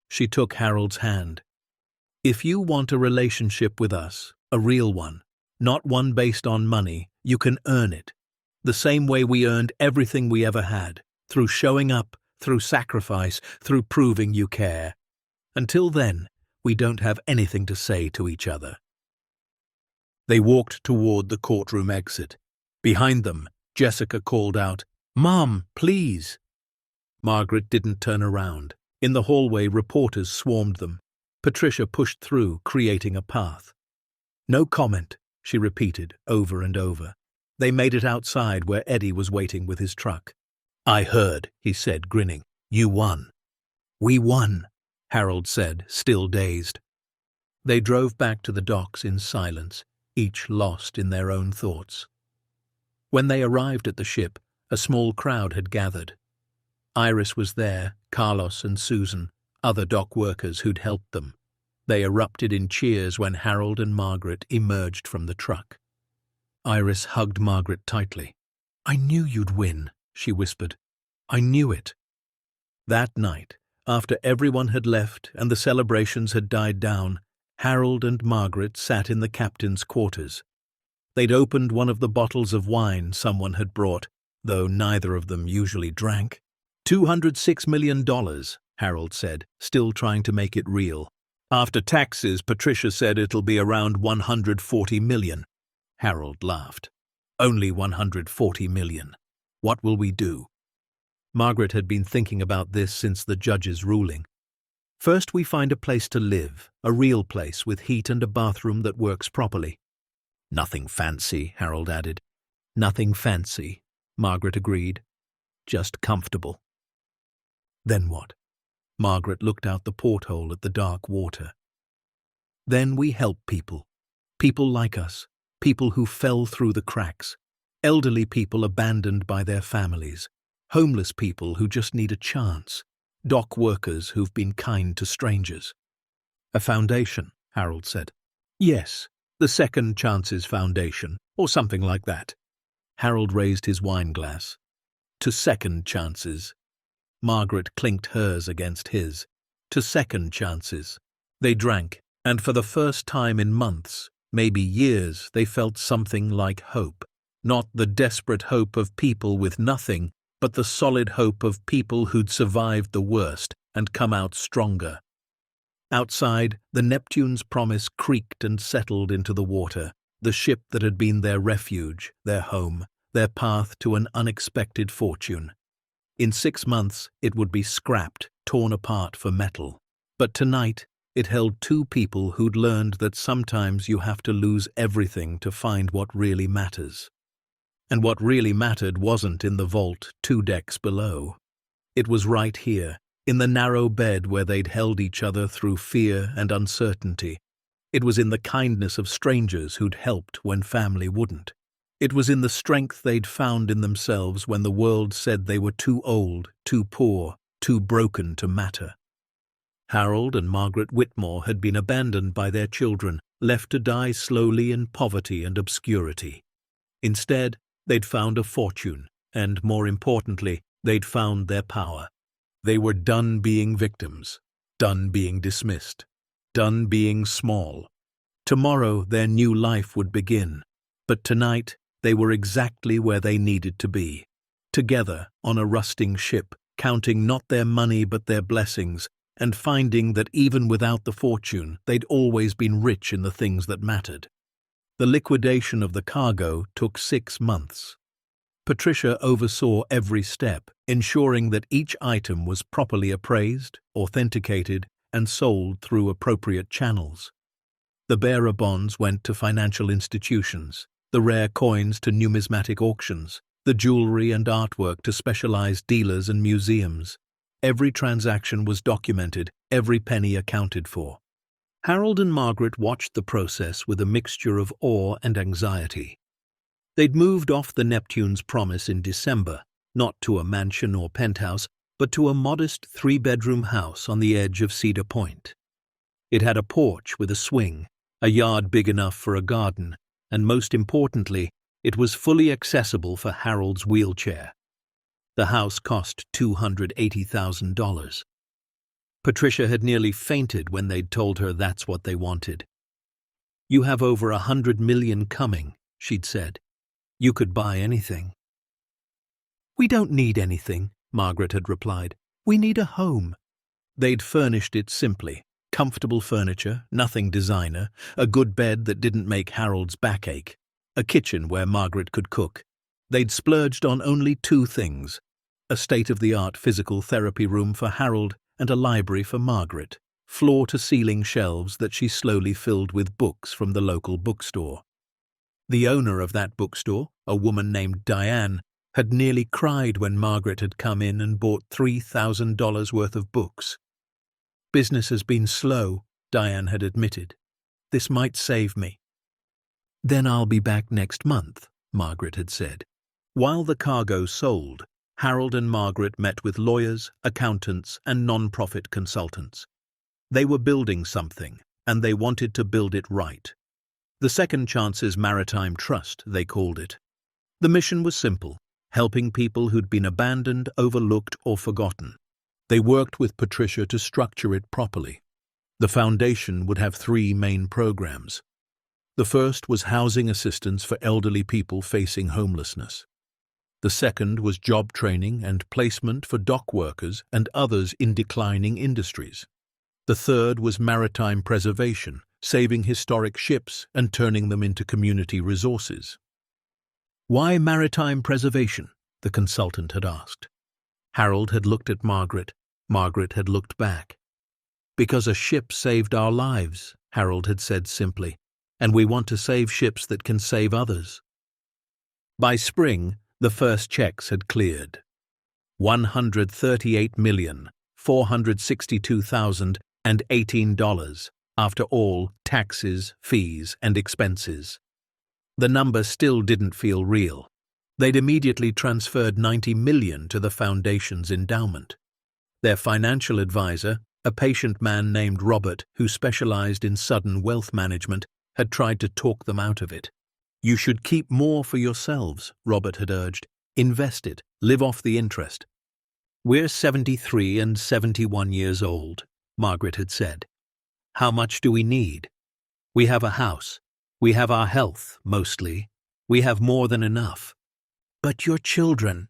She took Harold's hand. "If you want a relationship with us, a real one, not one based on money, you can earn it. The same way we earned everything we ever had, through showing up, through sacrifice, through proving you care. Until then, we don't have anything to say to each other." They walked toward the courtroom exit. Behind them, Jessica called out, "Mom, please." Margaret didn't turn around. In the hallway, reporters swarmed them. Patricia pushed through, creating a path. "No comment," she repeated over and over. They made it outside where Eddie was waiting with his truck. "I heard," he said, grinning. "You won." "We won," Harold said, still dazed. They drove back to the docks in silence, each lost in their own thoughts. When they arrived at the ship, a small crowd had gathered. Iris was there, Carlos and Susan, other dock workers who'd helped them. They erupted in cheers when Harold and Margaret emerged from the truck. Iris hugged Margaret tightly. "I knew you'd win," she whispered. "I knew it." That night, after everyone had left and the celebrations had died down, Harold and Margaret sat in the captain's quarters. They'd opened one of the bottles of wine someone had brought, though neither of them usually drank. $206 million, Harold said, still trying to make it real. After taxes, Patricia said it'll be around 140 million. Harold laughed. Only 140 million. What will we do? Margaret had been thinking about this since the judge's ruling. First, we find a place to live, a real place with heat and a bathroom that works properly. Nothing fancy, Harold added. Nothing fancy, Margaret agreed. Just comfortable. Then what? Margaret looked out the porthole at the dark water. Then we help people. People like us. People who fell through the cracks. Elderly people abandoned by their families. Homeless people who just need a chance. Dock workers who've been kind to strangers. A foundation, Harold said. Yes, the Second Chances Foundation, or something like that. Harold raised his wine glass. To second chances. Margaret clinked hers against his. To second chances. They drank, and for the first time in months, maybe years, they felt something like hope. Not the desperate hope of people with nothing, but the solid hope of people who'd survived the worst and come out stronger. Outside, the Neptune's Promise creaked and settled into the water, the ship that had been their refuge, their home, their path to an unexpected fortune. In 6 months, it would be scrapped, torn apart for metal. But tonight, it held 2 people who'd learned that sometimes you have to lose everything to find what really matters. And what really mattered wasn't in the vault 2 decks below. It was right here, in the narrow bed where they'd held each other through fear and uncertainty. It was in the kindness of strangers who'd helped when family wouldn't. It was in the strength they'd found in themselves when the world said they were too old, too poor, too broken to matter. Harold and Margaret Whitmore had been abandoned by their children, left to die slowly in poverty and obscurity. Instead, they'd found a fortune, and more importantly, they'd found their power. They were done being victims, done being dismissed, done being small. Tomorrow their new life would begin, but tonight they were exactly where they needed to be. Together on a rusting ship, counting not their money but their blessings, and finding that even without the fortune, they'd always been rich in the things that mattered. The liquidation of the cargo took 6 months. Patricia oversaw every step, ensuring that each item was properly appraised, authenticated, and sold through appropriate channels. The bearer bonds went to financial institutions, the rare coins to numismatic auctions, the jewelry and artwork to specialized dealers and museums. Every transaction was documented, every penny accounted for. Harold and Margaret watched the process with a mixture of awe and anxiety. They'd moved off the Neptune's Promise in December, not to a mansion or penthouse, but to a modest 3-bedroom house on the edge of Cedar Point. It had a porch with a swing, a yard big enough for a garden, and most importantly, it was fully accessible for Harold's wheelchair. The house cost $280,000. Patricia had nearly fainted when they'd told her that's what they wanted. "You have over 100 million coming," she'd said. "You could buy anything." "We don't need anything," Margaret had replied. "We need a home." They'd furnished it simply. Comfortable furniture, nothing designer, a good bed that didn't make Harold's back ache, a kitchen where Margaret could cook. They'd splurged on only 2 things: a state-of-the-art physical therapy room for Harold and a library for Margaret, floor-to-ceiling shelves that she slowly filled with books from the local bookstore. The owner of that bookstore, a woman named Diane, had nearly cried when Margaret had come in and bought $3,000 worth of books. "Business has been slow," Diane had admitted. "This might save me." "Then I'll be back next month," Margaret had said. While the cargo sold, Harold and Margaret met with lawyers, accountants, and non-profit consultants. They were building something, and they wanted to build it right. The Second Chances Maritime Trust, they called it. The mission was simple: helping people who'd been abandoned, overlooked, or forgotten. They worked with Patricia to structure it properly. The foundation would have 3 main programs: The first was housing assistance for elderly people facing homelessness. The second was job training and placement for dock workers and others in declining industries. The third was maritime preservation, saving historic ships and turning them into community resources. "Why maritime preservation?" the consultant had asked. Harold had looked at Margaret. Margaret had looked back. "Because a ship saved our lives," Harold had said simply, "and we want to save ships that can save others." By spring, the first checks had cleared. $138,462,018 after all taxes, fees, and expenses. The number still didn't feel real. They'd immediately transferred $90 million to the foundation's endowment. Their financial advisor, a patient man named Robert who specialized in sudden wealth management, had tried to talk them out of it. "You should keep more for yourselves," Robert had urged. "Invest it, live off the interest." "We're 73 and 71 years old," Margaret had said. "How much do we need? We have a house. We have our health, mostly. We have more than enough." "But your children—"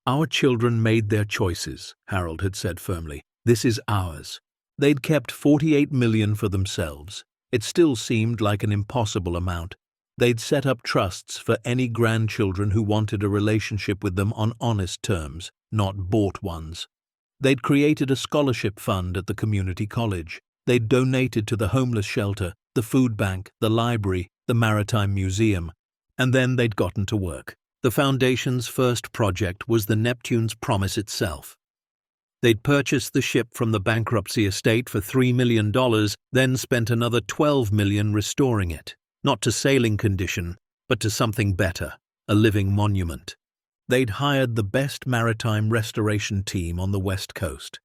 "Our children made their choices," Harold had said firmly. "This is ours." They'd kept $48 million for themselves. It still seemed like an impossible amount. They'd set up trusts for any grandchildren who wanted a relationship with them on honest terms, not bought ones. They'd created a scholarship fund at the community college. They'd donated to the homeless shelter, the food bank, the library, the maritime museum. And then they'd gotten to work. The foundation's first project was the Neptune's Promise itself. They'd purchased the ship from the bankruptcy estate for $3 million, then spent another $12 million restoring it, not to sailing condition, but to something better, a living monument. They'd hired the best maritime restoration team on the West Coast.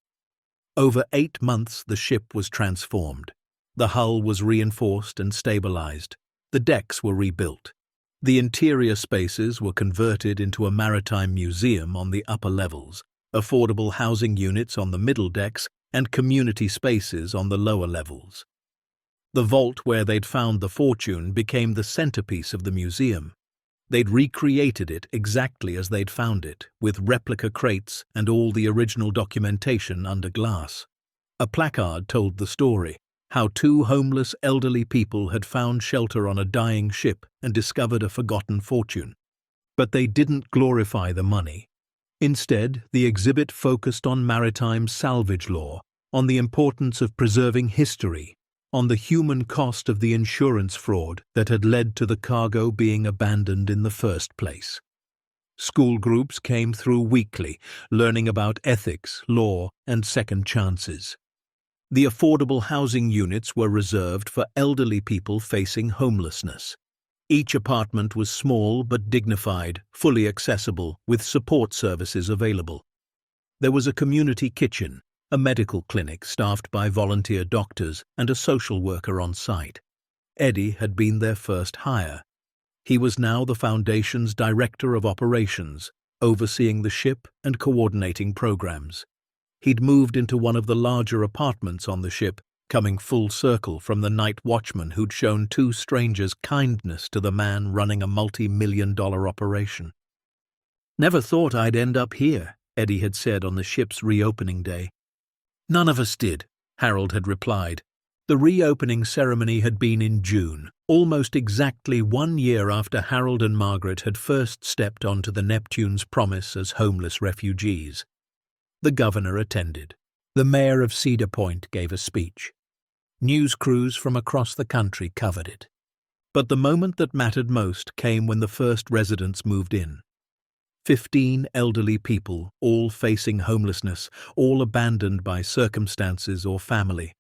Over 8 months, the ship was transformed. The hull was reinforced and stabilized. The decks were rebuilt. The interior spaces were converted into a maritime museum on the upper levels, affordable housing units on the middle decks, and community spaces on the lower levels. The vault where they'd found the fortune became the centerpiece of the museum. They'd recreated it exactly as they'd found it, with replica crates and all the original documentation under glass. A placard told the story, how 2 homeless elderly people had found shelter on a dying ship and discovered a forgotten fortune. But they didn't glorify the money. Instead, the exhibit focused on maritime salvage law, on the importance of preserving history, on the human cost of the insurance fraud that had led to the cargo being abandoned in the first place. School groups came through weekly, learning about ethics, law, and second chances. The affordable housing units were reserved for elderly people facing homelessness. Each apartment was small but dignified, fully accessible, with support services available. There was a community kitchen, a medical clinic staffed by volunteer doctors, and a social worker on site. Eddie had been their first hire. He was now the foundation's director of operations, overseeing the ship and coordinating programs. He'd moved into one of the larger apartments on the ship, coming full circle from the night watchman who'd shown 2 strangers kindness to the man running a multi-million-dollar operation. "Never thought I'd end up here," Eddie had said on the ship's reopening day. "None of us did," Harold had replied. The reopening ceremony had been in June, almost exactly 1 year after Harold and Margaret had first stepped onto the Neptune's Promise as homeless refugees. The governor attended. The mayor of Cedar Point gave a speech. News crews from across the country covered it. But the moment that mattered most came when the first residents moved in. 15 elderly people, all facing homelessness, all abandoned by circumstances or family.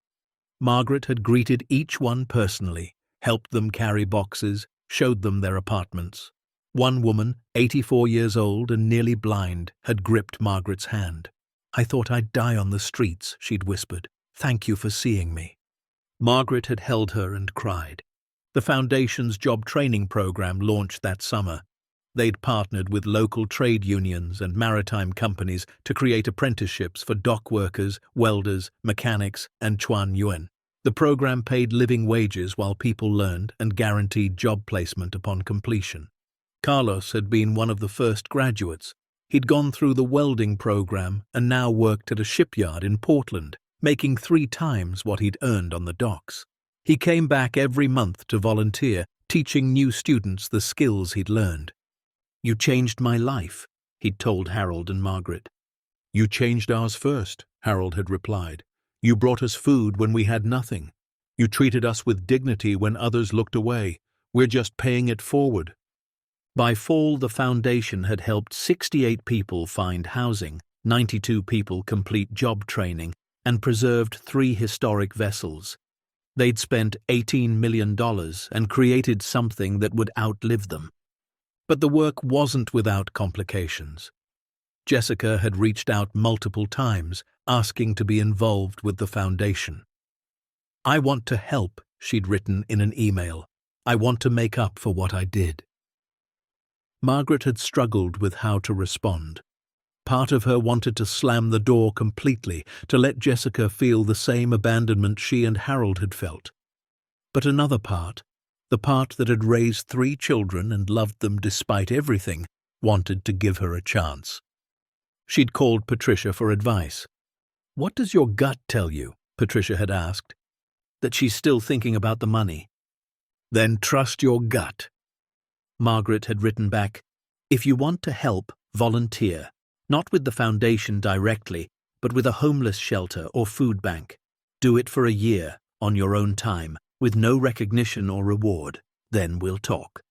Margaret had greeted each one personally, helped them carry boxes, showed them their apartments. One woman, 84 years old and nearly blind, had gripped Margaret's hand. "I thought I'd die on the streets," she'd whispered. "Thank you for seeing me." Margaret had held her and cried. The Foundation's job training program launched that summer. They'd partnered with local trade unions and maritime companies to create apprenticeships for dock workers, welders, mechanics, and Chuan Yuan. The program paid living wages while people learned and guaranteed job placement upon completion. Carlos had been one of the first graduates. He'd gone through the welding program and now worked at a shipyard in Portland, making 3 times what he'd earned on the docks. He came back every month to volunteer, teaching new students the skills he'd learned. "You changed my life," he'd told Harold and Margaret. "You changed ours first," Harold had replied. "You brought us food when we had nothing. You treated us with dignity when others looked away. We're just paying it forward." By fall, the foundation had helped 68 people find housing, 92 people complete job training, and preserved 3 historic vessels. They'd spent $18 million and created something that would outlive them. But the work wasn't without complications. Jessica had reached out multiple times, asking to be involved with the foundation. "I want to help," she'd written in an email. "I want to make up for what I did." Margaret had struggled with how to respond. Part of her wanted to slam the door completely, to let Jessica feel the same abandonment she and Harold had felt. But another part, the part that had raised 3 children and loved them despite everything, wanted to give her a chance. She'd called Patricia for advice. "What does your gut tell you?" Patricia had asked. "That she's still thinking about the money." "Then trust your gut." Margaret had written back, "If you want to help, volunteer, not with the foundation directly, but with a homeless shelter or food bank. Do it for a year, on your own time, with no recognition or reward. Then we'll talk."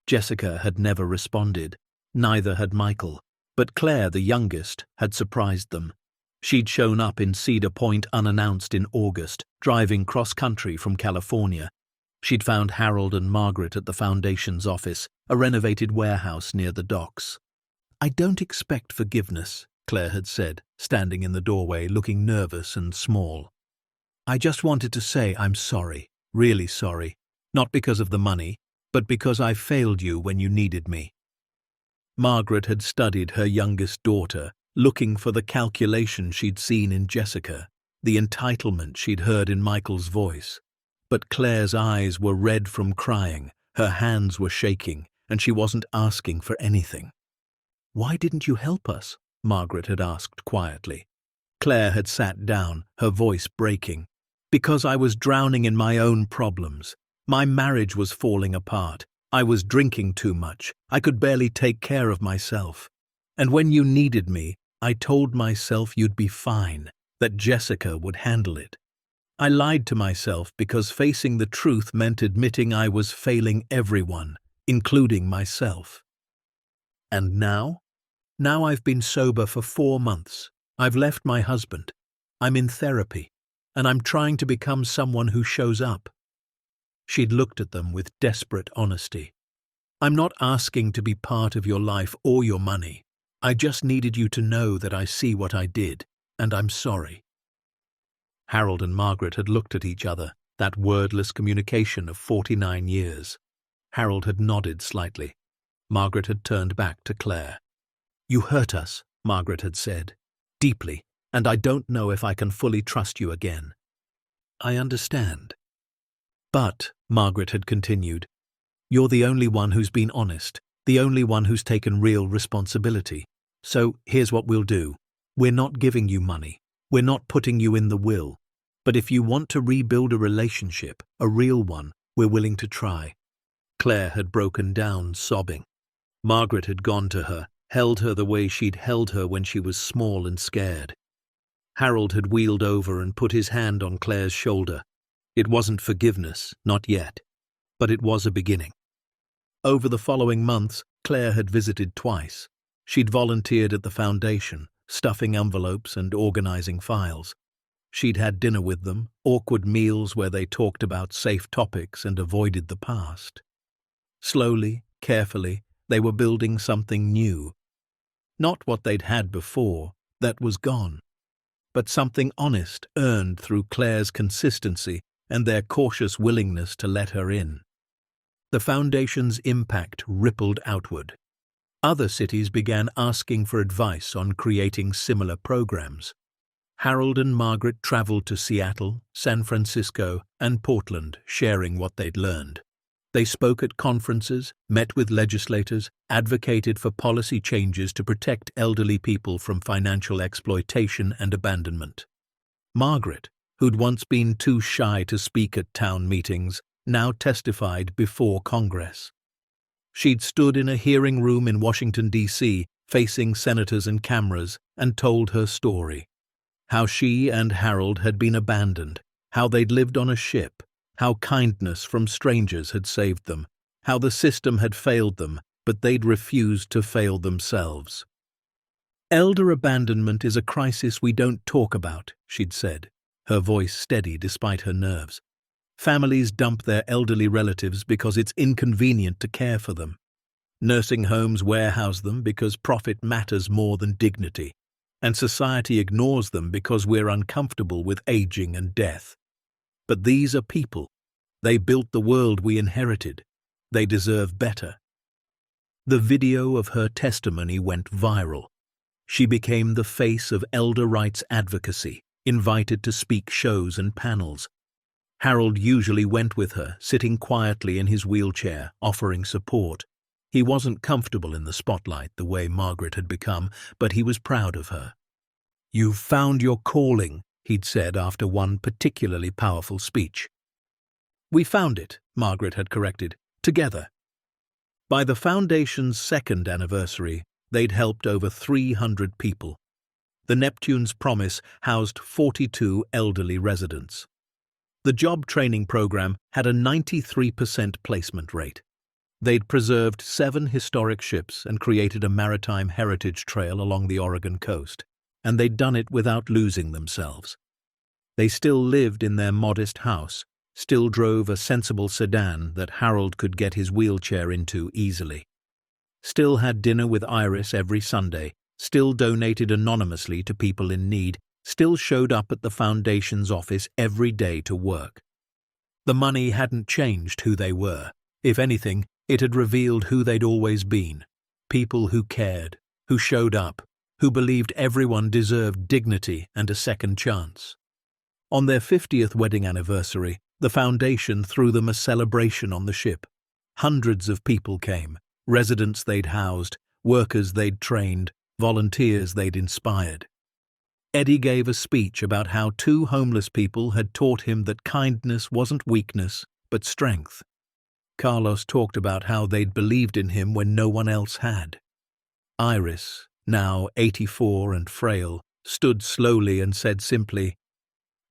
Jessica had never responded. Neither had Michael. But Claire, the youngest, had surprised them. She'd shown up in Cedar Point unannounced in August, driving cross-country from California. She'd found Harold and Margaret at the foundation's office, a renovated warehouse near the docks. "I don't expect forgiveness," Claire had said, standing in the doorway, looking nervous and small. "I just wanted to say I'm sorry, really sorry, not because of the money, but because I failed you when you needed me." Margaret had studied her youngest daughter, looking for the calculation she'd seen in Jessica, the entitlement she'd heard in Michael's voice. But Claire's eyes were red from crying, her hands were shaking, and she wasn't asking for anything. "Why didn't you help us?" Margaret had asked quietly. Claire had sat down, her voice breaking. "Because I was drowning in my own problems. My marriage was falling apart. I was drinking too much. I could barely take care of myself. And when you needed me, I told myself you'd be fine, that Jessica would handle it. I lied to myself because facing the truth meant admitting I was failing everyone, including myself. And now? Now I've been sober for 4 months. I've left my husband. I'm in therapy, and I'm trying to become someone who shows up." She'd looked at them with desperate honesty. "I'm not asking to be part of your life or your money. I just needed you to know that I see what I did, and I'm sorry." Harold and Margaret had looked at each other, that wordless communication of 49 years. Harold had nodded slightly. Margaret had turned back to Claire. "You hurt us," Margaret had said, "deeply, and I don't know if I can fully trust you again." "I understand." "But," Margaret had continued, "you're the only one who's been honest, the only one who's taken real responsibility. So here's what we'll do. We're not giving you money. We're not putting you in the will. But if you want to rebuild a relationship, a real one, we're willing to try." Claire had broken down, sobbing. Margaret had gone to her, held her the way she'd held her when she was small and scared. Harold had wheeled over and put his hand on Claire's shoulder. It wasn't forgiveness, not yet, but it was a beginning. Over the following months, Claire had visited twice. She'd volunteered at the foundation, stuffing envelopes and organizing files. She'd had dinner with them, awkward meals where they talked about safe topics and avoided the past. Slowly, carefully, they were building something new. Not what they'd had before, that was gone, but something honest earned through Claire's consistency and their cautious willingness to let her in. The foundation's impact rippled outward. Other cities began asking for advice on creating similar programs. Harold and Margaret traveled to Seattle, San Francisco, and Portland, sharing what they'd learned. They spoke at conferences, met with legislators, advocated for policy changes to protect elderly people from financial exploitation and abandonment. Margaret, who'd once been too shy to speak at town meetings, now testified before Congress. She'd stood in a hearing room in Washington, D.C., facing senators and cameras, and told her story. How she and Harold had been abandoned, how they'd lived on a ship, how kindness from strangers had saved them, how the system had failed them, but they'd refused to fail themselves. "Elder abandonment is a crisis we don't talk about," she'd said, her voice steady despite her nerves. "Families dump their elderly relatives because it's inconvenient to care for them. Nursing homes warehouse them because profit matters more than dignity, and society ignores them because we're uncomfortable with aging and death. But these are people. They built the world we inherited. They deserve better." The video of her testimony went viral. She became the face of elder rights advocacy, invited to speak shows and panels. Harold usually went with her, sitting quietly in his wheelchair, offering support. He wasn't comfortable in the spotlight the way Margaret had become, but he was proud of her. "You've found your calling," he'd said after one particularly powerful speech. "We found it," Margaret had corrected, "together." By the Foundation's second anniversary, they'd helped over 300 people. The Neptune's Promise housed 42 elderly residents. The job training program had a 93% placement rate. They'd preserved 7 historic ships and created a maritime heritage trail along the Oregon coast, and they'd done it without losing themselves. They still lived in their modest house, still drove a sensible sedan that Harold could get his wheelchair into easily, still had dinner with Iris every Sunday, still donated anonymously to people in need, still showed up at the Foundation's office every day to work. The money hadn't changed who they were. If anything, it had revealed who they'd always been. People who cared, who showed up, who believed everyone deserved dignity and a second chance. On their 50th wedding anniversary, the Foundation threw them a celebration on the ship. Hundreds of people came, residents they'd housed, workers they'd trained, volunteers they'd inspired. Eddie gave a speech about how 2 homeless people had taught him that kindness wasn't weakness, but strength. Carlos talked about how they'd believed in him when no one else had. Iris, now 84 and frail, stood slowly and said simply,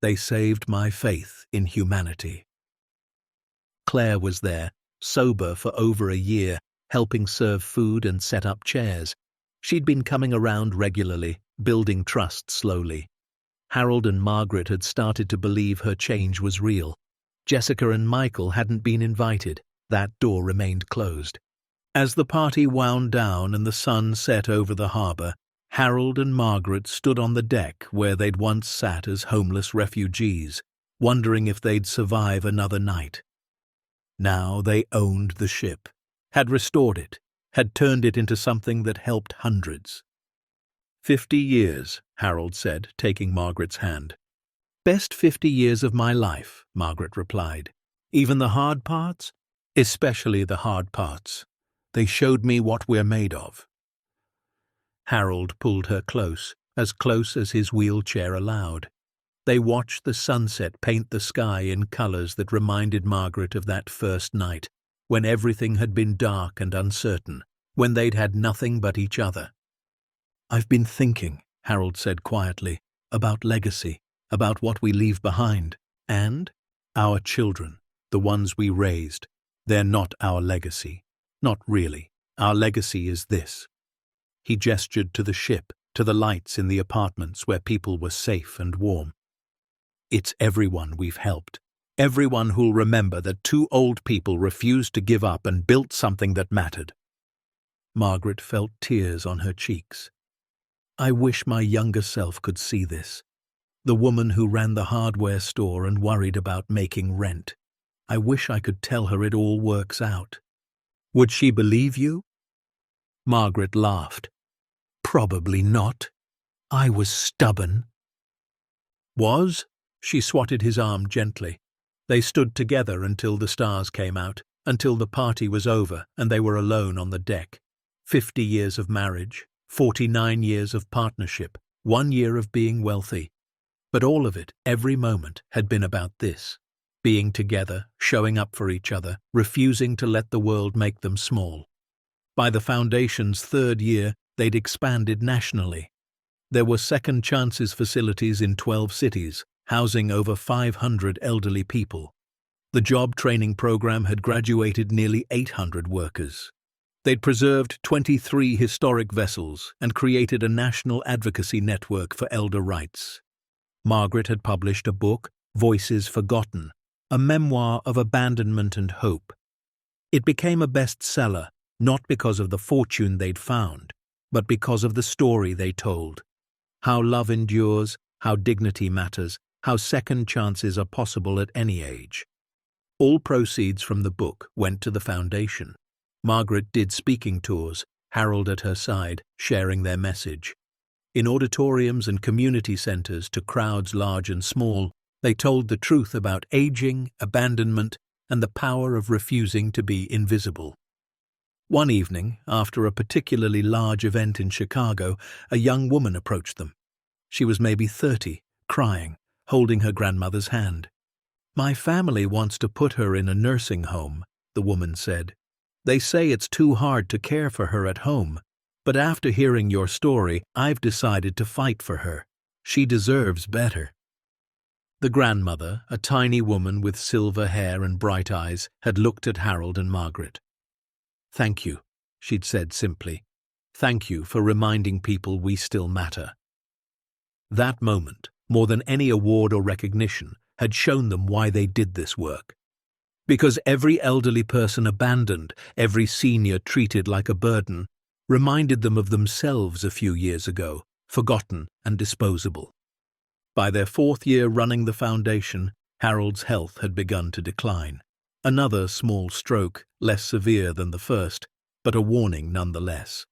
"They saved my faith in humanity." Claire was there, sober for over a year, helping serve food and set up chairs. She'd been coming around regularly, building trust slowly. Harold and Margaret had started to believe her change was real. Jessica and Michael hadn't been invited. That door remained closed. As the party wound down and the sun set over the harbor, Harold and Margaret stood on the deck where they'd once sat as homeless refugees, wondering if they'd survive another night. Now they owned the ship, had restored it, had turned it into something that helped hundreds. 50 years, Harold said, taking Margaret's hand. "Best 50 years of my life," Margaret replied. "Even the hard parts?" "Especially the hard parts. They showed me what we're made of." Harold pulled her close as his wheelchair allowed. They watched the sunset paint the sky in colors that reminded Margaret of that first night, when everything had been dark and uncertain, when they'd had nothing but each other. "I've been thinking," Harold said quietly, "about legacy, about what we leave behind, and our children, the ones we raised. They're not our legacy. Not really. Our legacy is this." He gestured to the ship, to the lights in the apartments where people were safe and warm. "It's everyone we've helped. Everyone who'll remember that 2 old people refused to give up and built something that mattered." Margaret felt tears on her cheeks. "I wish my younger self could see this. The woman who ran the hardware store and worried about making rent. I wish I could tell her it all works out." "Would she believe you?" Margaret laughed. "Probably not. I was stubborn. Was? She swatted his arm gently. They stood together until the stars came out, until the party was over and they were alone on the deck. 50 years of marriage, 49 years of partnership, 1 year of being wealthy. But all of it, every moment, had been about this. Being together, showing up for each other, refusing to let the world make them small. By the Foundation's 3rd year, they'd expanded nationally. There were Second Chances facilities in 12 cities, housing over 500 elderly people. The job training program had graduated nearly 800 workers. They'd preserved 23 historic vessels and created a national advocacy network for elder rights. Margaret had published a book, Voices Forgotten, a memoir of abandonment and hope. It became a bestseller, not because of the fortune they'd found, but because of the story they told. How love endures, how dignity matters, how second chances are possible at any age. All proceeds from the book went to the Foundation. Margaret did speaking tours, Harold at her side, sharing their message. In auditoriums and community centers to crowds large and small, they told the truth about aging, abandonment, and the power of refusing to be invisible. One evening, after a particularly large event in Chicago, a young woman approached them. She was maybe 30, crying, holding her grandmother's hand. "My family wants to put her in a nursing home," the woman said. "They say it's too hard to care for her at home, but after hearing your story, I've decided to fight for her. She deserves better." The grandmother, a tiny woman with silver hair and bright eyes, had looked at Harold and Margaret. "Thank you," she'd said simply. "Thank you for reminding people we still matter." That moment, more than any award or recognition, had shown them why they did this work. Because every elderly person abandoned, every senior treated like a burden, reminded them of themselves a few years ago, forgotten and disposable. By their 4th year running the Foundation, Harold's health had begun to decline. Another small stroke, less severe than the first, but a warning nonetheless.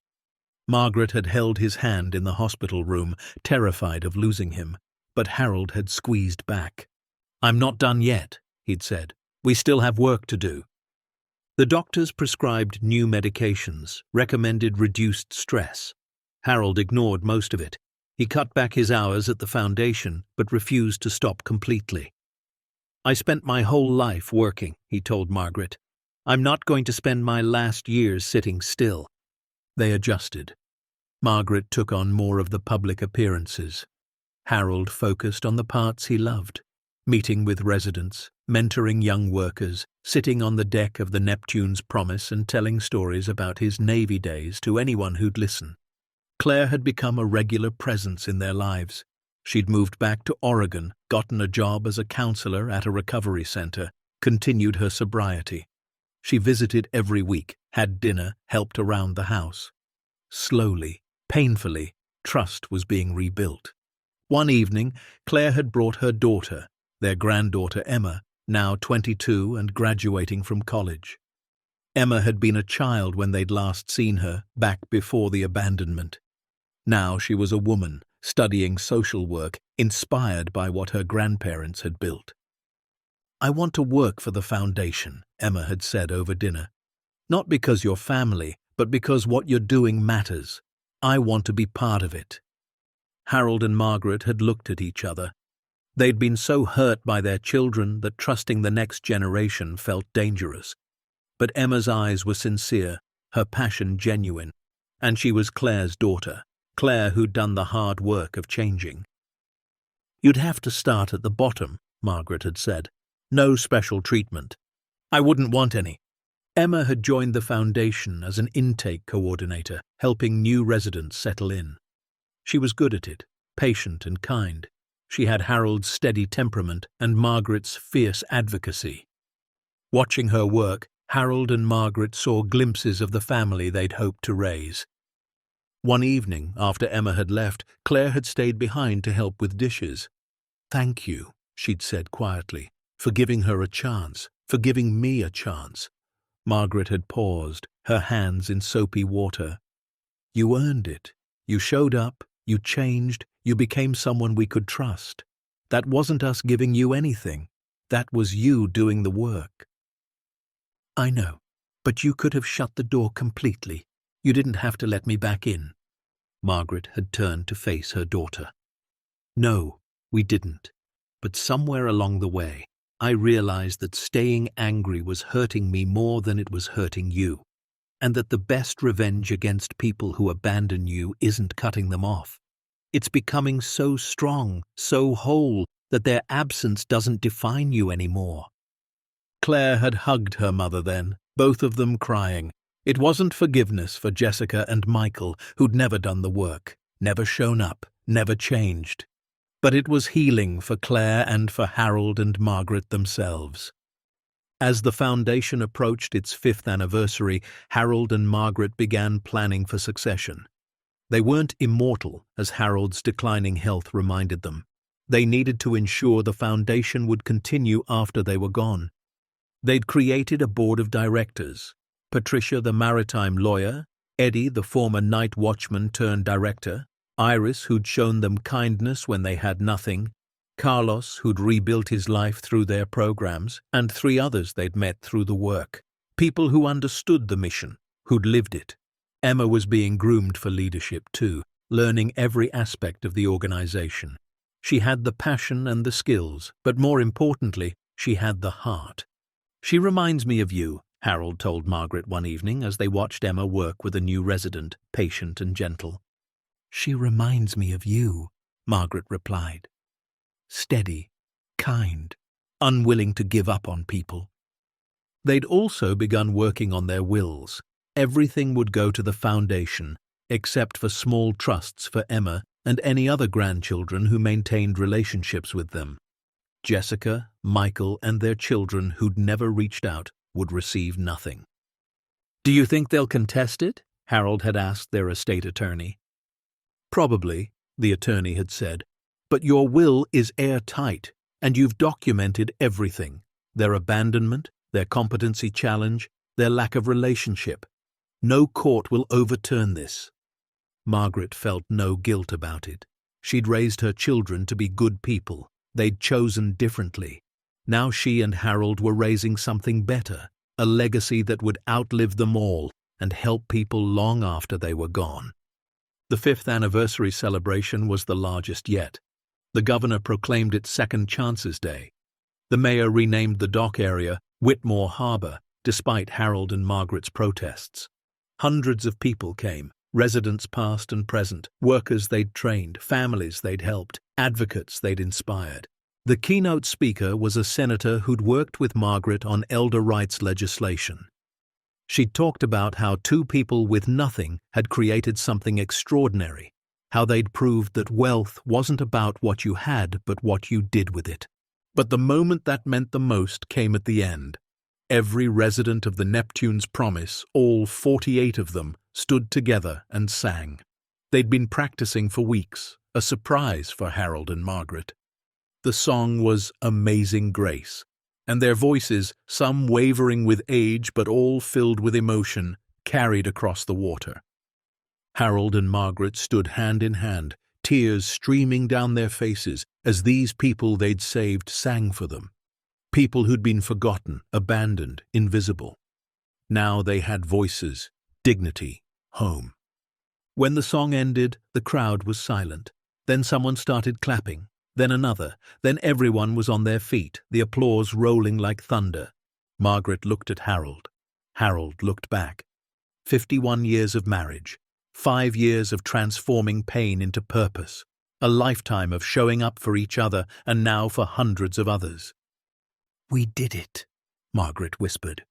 Margaret had held his hand in the hospital room, terrified of losing him, but Harold had squeezed back. "I'm not done yet," he'd said. "We still have work to do." The doctors prescribed new medications, recommended reduced stress. Harold ignored most of it. He cut back his hours at the Foundation, but refused to stop completely. "I spent my whole life working," he told Margaret. "I'm not going to spend my last years sitting still." They adjusted. Margaret took on more of the public appearances. Harold focused on the parts he loved, meeting with residents, mentoring young workers, sitting on the deck of the Neptune's Promise and telling stories about his Navy days to anyone who'd listen. Claire had become a regular presence in their lives. She'd moved back to Oregon, gotten a job as a counselor at a recovery center, continued her sobriety. She visited every week, had dinner, helped around the house. Slowly, painfully, trust was being rebuilt. One evening, Claire had brought her daughter, their granddaughter Emma, now 22 and graduating from college. Emma had been a child when they'd last seen her, back before the abandonment. Now she was a woman, studying social work, inspired by what her grandparents had built. "I want to work for the Foundation," Emma had said over dinner. "Not because you're family, but because what you're doing matters. I want to be part of it." Harold and Margaret had looked at each other. They'd been so hurt by their children that trusting the next generation felt dangerous. But Emma's eyes were sincere, her passion genuine, and she was Claire's daughter, Claire who'd done the hard work of changing. "You'd have to start at the bottom," Margaret had said. "No special treatment." "I wouldn't want any." Emma had joined the Foundation as an intake coordinator, helping new residents settle in. She was good at it, patient and kind. She had Harold's steady temperament and Margaret's fierce advocacy. Watching her work, Harold and Margaret saw glimpses of the family they'd hoped to raise. One evening, after Emma had left, Claire had stayed behind to help with dishes. "Thank you," she'd said quietly, "for giving her a chance, for giving me a chance." Margaret had paused, her hands in soapy water. "You earned it. You showed up, you changed, you became someone we could trust. That wasn't us giving you anything. That was you doing the work. I know, but you could have shut the door completely. You didn't have to let me back in. Margaret had turned to face her daughter. No, we didn't. But somewhere along the way, I realized that staying angry was hurting me more than it was hurting you, and that the best revenge against people who abandon you isn't cutting them off. It's becoming so strong, so whole, that their absence doesn't define you anymore. Claire had hugged her mother then, both of them crying. It wasn't forgiveness for Jessica and Michael, who'd never done the work, never shown up, never changed. But it was healing for Claire and for Harold and Margaret themselves. As the foundation approached its 5th anniversary, Harold and Margaret began planning for succession. They weren't immortal, as Harold's declining health reminded them. They needed to ensure the foundation would continue after they were gone. They'd created a board of directors: Patricia, the maritime lawyer; Eddie, the former night watchman turned director; Iris, who'd shown them kindness when they had nothing; Carlos, who'd rebuilt his life through their programs; and 3 others they'd met through the work. People who understood the mission, who'd lived it. Emma was being groomed for leadership too, learning every aspect of the organization. She had the passion and the skills, but more importantly, she had the heart. She reminds me of you, Harold told Margaret one evening as they watched Emma work with a new resident, patient and gentle. She reminds me of you, Margaret replied. Steady, kind, unwilling to give up on people. They'd also begun working on their wills. Everything would go to the foundation, except for small trusts for Emma and any other grandchildren who maintained relationships with them. Jessica, Michael, and their children who'd never reached out would receive nothing. Do you think they'll contest it? Harold had asked their estate attorney. Probably, the attorney had said, but your will is airtight, and you've documented everything: their abandonment, their competency challenge, their lack of relationship. No court will overturn this. Margaret felt no guilt about it. She'd raised her children to be good people. They'd chosen differently. Now she and Harold were raising something better, a legacy that would outlive them all and help people long after they were gone. The 5th anniversary celebration was the largest yet. The governor proclaimed it Second Chances Day. The mayor renamed the dock area Whitmore Harbor, despite Harold and Margaret's protests. Hundreds of people came, residents past and present, workers they'd trained, families they'd helped, advocates they'd inspired. The keynote speaker was a senator who'd worked with Margaret on elder rights legislation. She'd talked about how 2 people with nothing had created something extraordinary, how they'd proved that wealth wasn't about what you had but what you did with it. But the moment that meant the most came at the end. Every resident of the Neptune's Promise, all 48 of them, stood together and sang. They'd been practicing for weeks, a surprise for Harold and Margaret. The song was Amazing Grace, and their voices, some wavering with age but all filled with emotion, carried across the water. Harold and Margaret stood hand in hand, tears streaming down their faces as these people they'd saved sang for them. People who'd been forgotten, abandoned, invisible. Now they had voices, dignity, home. When the song ended, the crowd was silent. Then someone started clapping, then another, then everyone was on their feet, the applause rolling like thunder. Margaret looked at Harold. Harold looked back. 51 years of marriage, 5 years of transforming pain into purpose, a lifetime of showing up for each other and now for hundreds of others. We did it, Margaret whispered.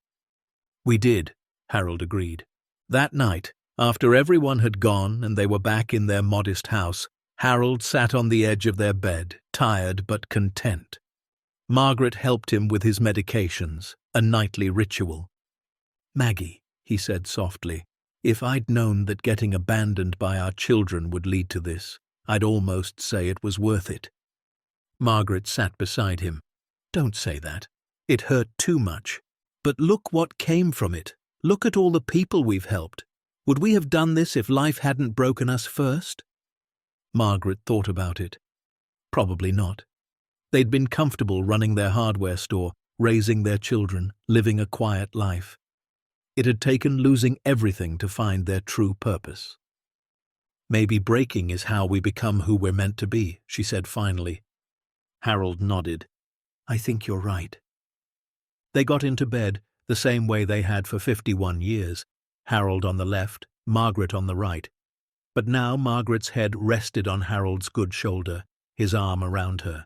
We did, Harold agreed. That night, after everyone had gone and they were back in their modest house, Harold sat on the edge of their bed, tired but content. Margaret helped him with his medications, a nightly ritual. Maggie, he said softly, if I'd known that getting abandoned by our children would lead to this, I'd almost say it was worth it. Margaret sat beside him. Don't say that. It hurt too much. But look what came from it. Look at all the people we've helped. Would we have done this if life hadn't broken us first? Margaret thought about it. Probably not. They'd been comfortable running their hardware store, raising their children, living a quiet life. It had taken losing everything to find their true purpose. "Maybe breaking is how we become who we're meant to be," she said finally. Harold nodded. "I think you're right." They got into bed, the same way they had for 51 years, Harold on the left, Margaret on the right. But now Margaret's head rested on Harold's good shoulder, his arm around her.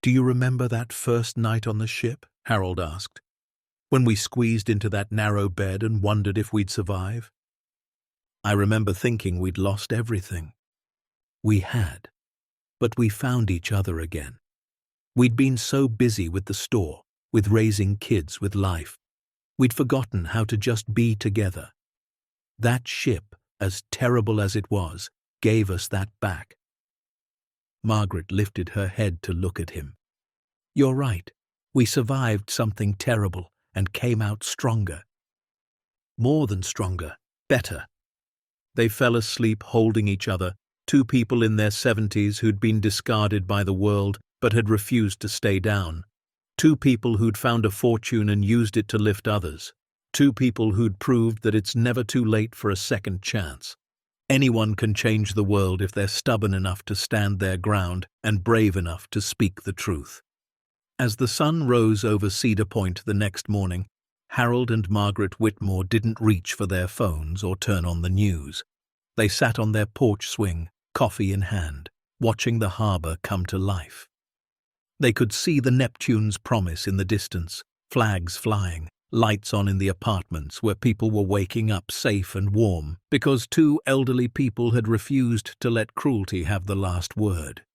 "Do you remember that first night on the ship?" Harold asked. "When we squeezed into that narrow bed and wondered if we'd survive? I remember thinking we'd lost everything. We had, but we found each other again. We'd been so busy with the store, with raising kids, with life. We'd forgotten how to just be together. That ship, as terrible as it was, gave us that back." Margaret lifted her head to look at him. "You're right. We survived something terrible and came out stronger. More than stronger, better." They fell asleep holding each other, two people in their 70s who'd been discarded by the world but had refused to stay down. Two people who'd found a fortune and used it to lift others. Two people who'd proved that it's never too late for a second chance. Anyone can change the world if they're stubborn enough to stand their ground and brave enough to speak the truth. As the sun rose over Cedar Point the next morning, Harold and Margaret Whitmore didn't reach for their phones or turn on the news. They sat on their porch swing, coffee in hand, watching the harbor come to life. They could see the Neptune's promise in the distance, flags flying, lights on in the apartments where people were waking up safe and warm because two elderly people had refused to let cruelty have the last word.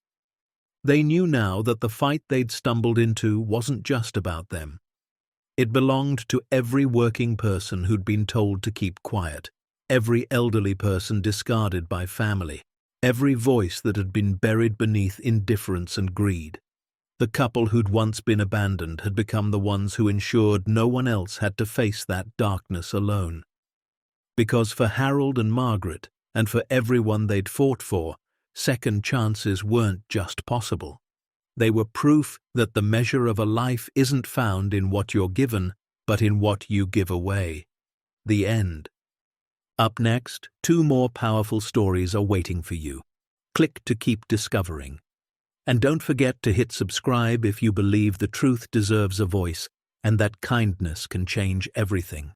They knew now that the fight they'd stumbled into wasn't just about them. It belonged to every working person who'd been told to keep quiet, every elderly person discarded by family, every voice that had been buried beneath indifference and greed. The couple who'd once been abandoned had become the ones who ensured no one else had to face that darkness alone. Because for Harold and Margaret, and for everyone they'd fought for, second chances weren't just possible. They were proof that the measure of a life isn't found in what you're given, but in what you give away. The end. Up next, two more powerful stories are waiting for you. Click to keep discovering. And don't forget to hit subscribe if you believe the truth deserves a voice and that kindness can change everything.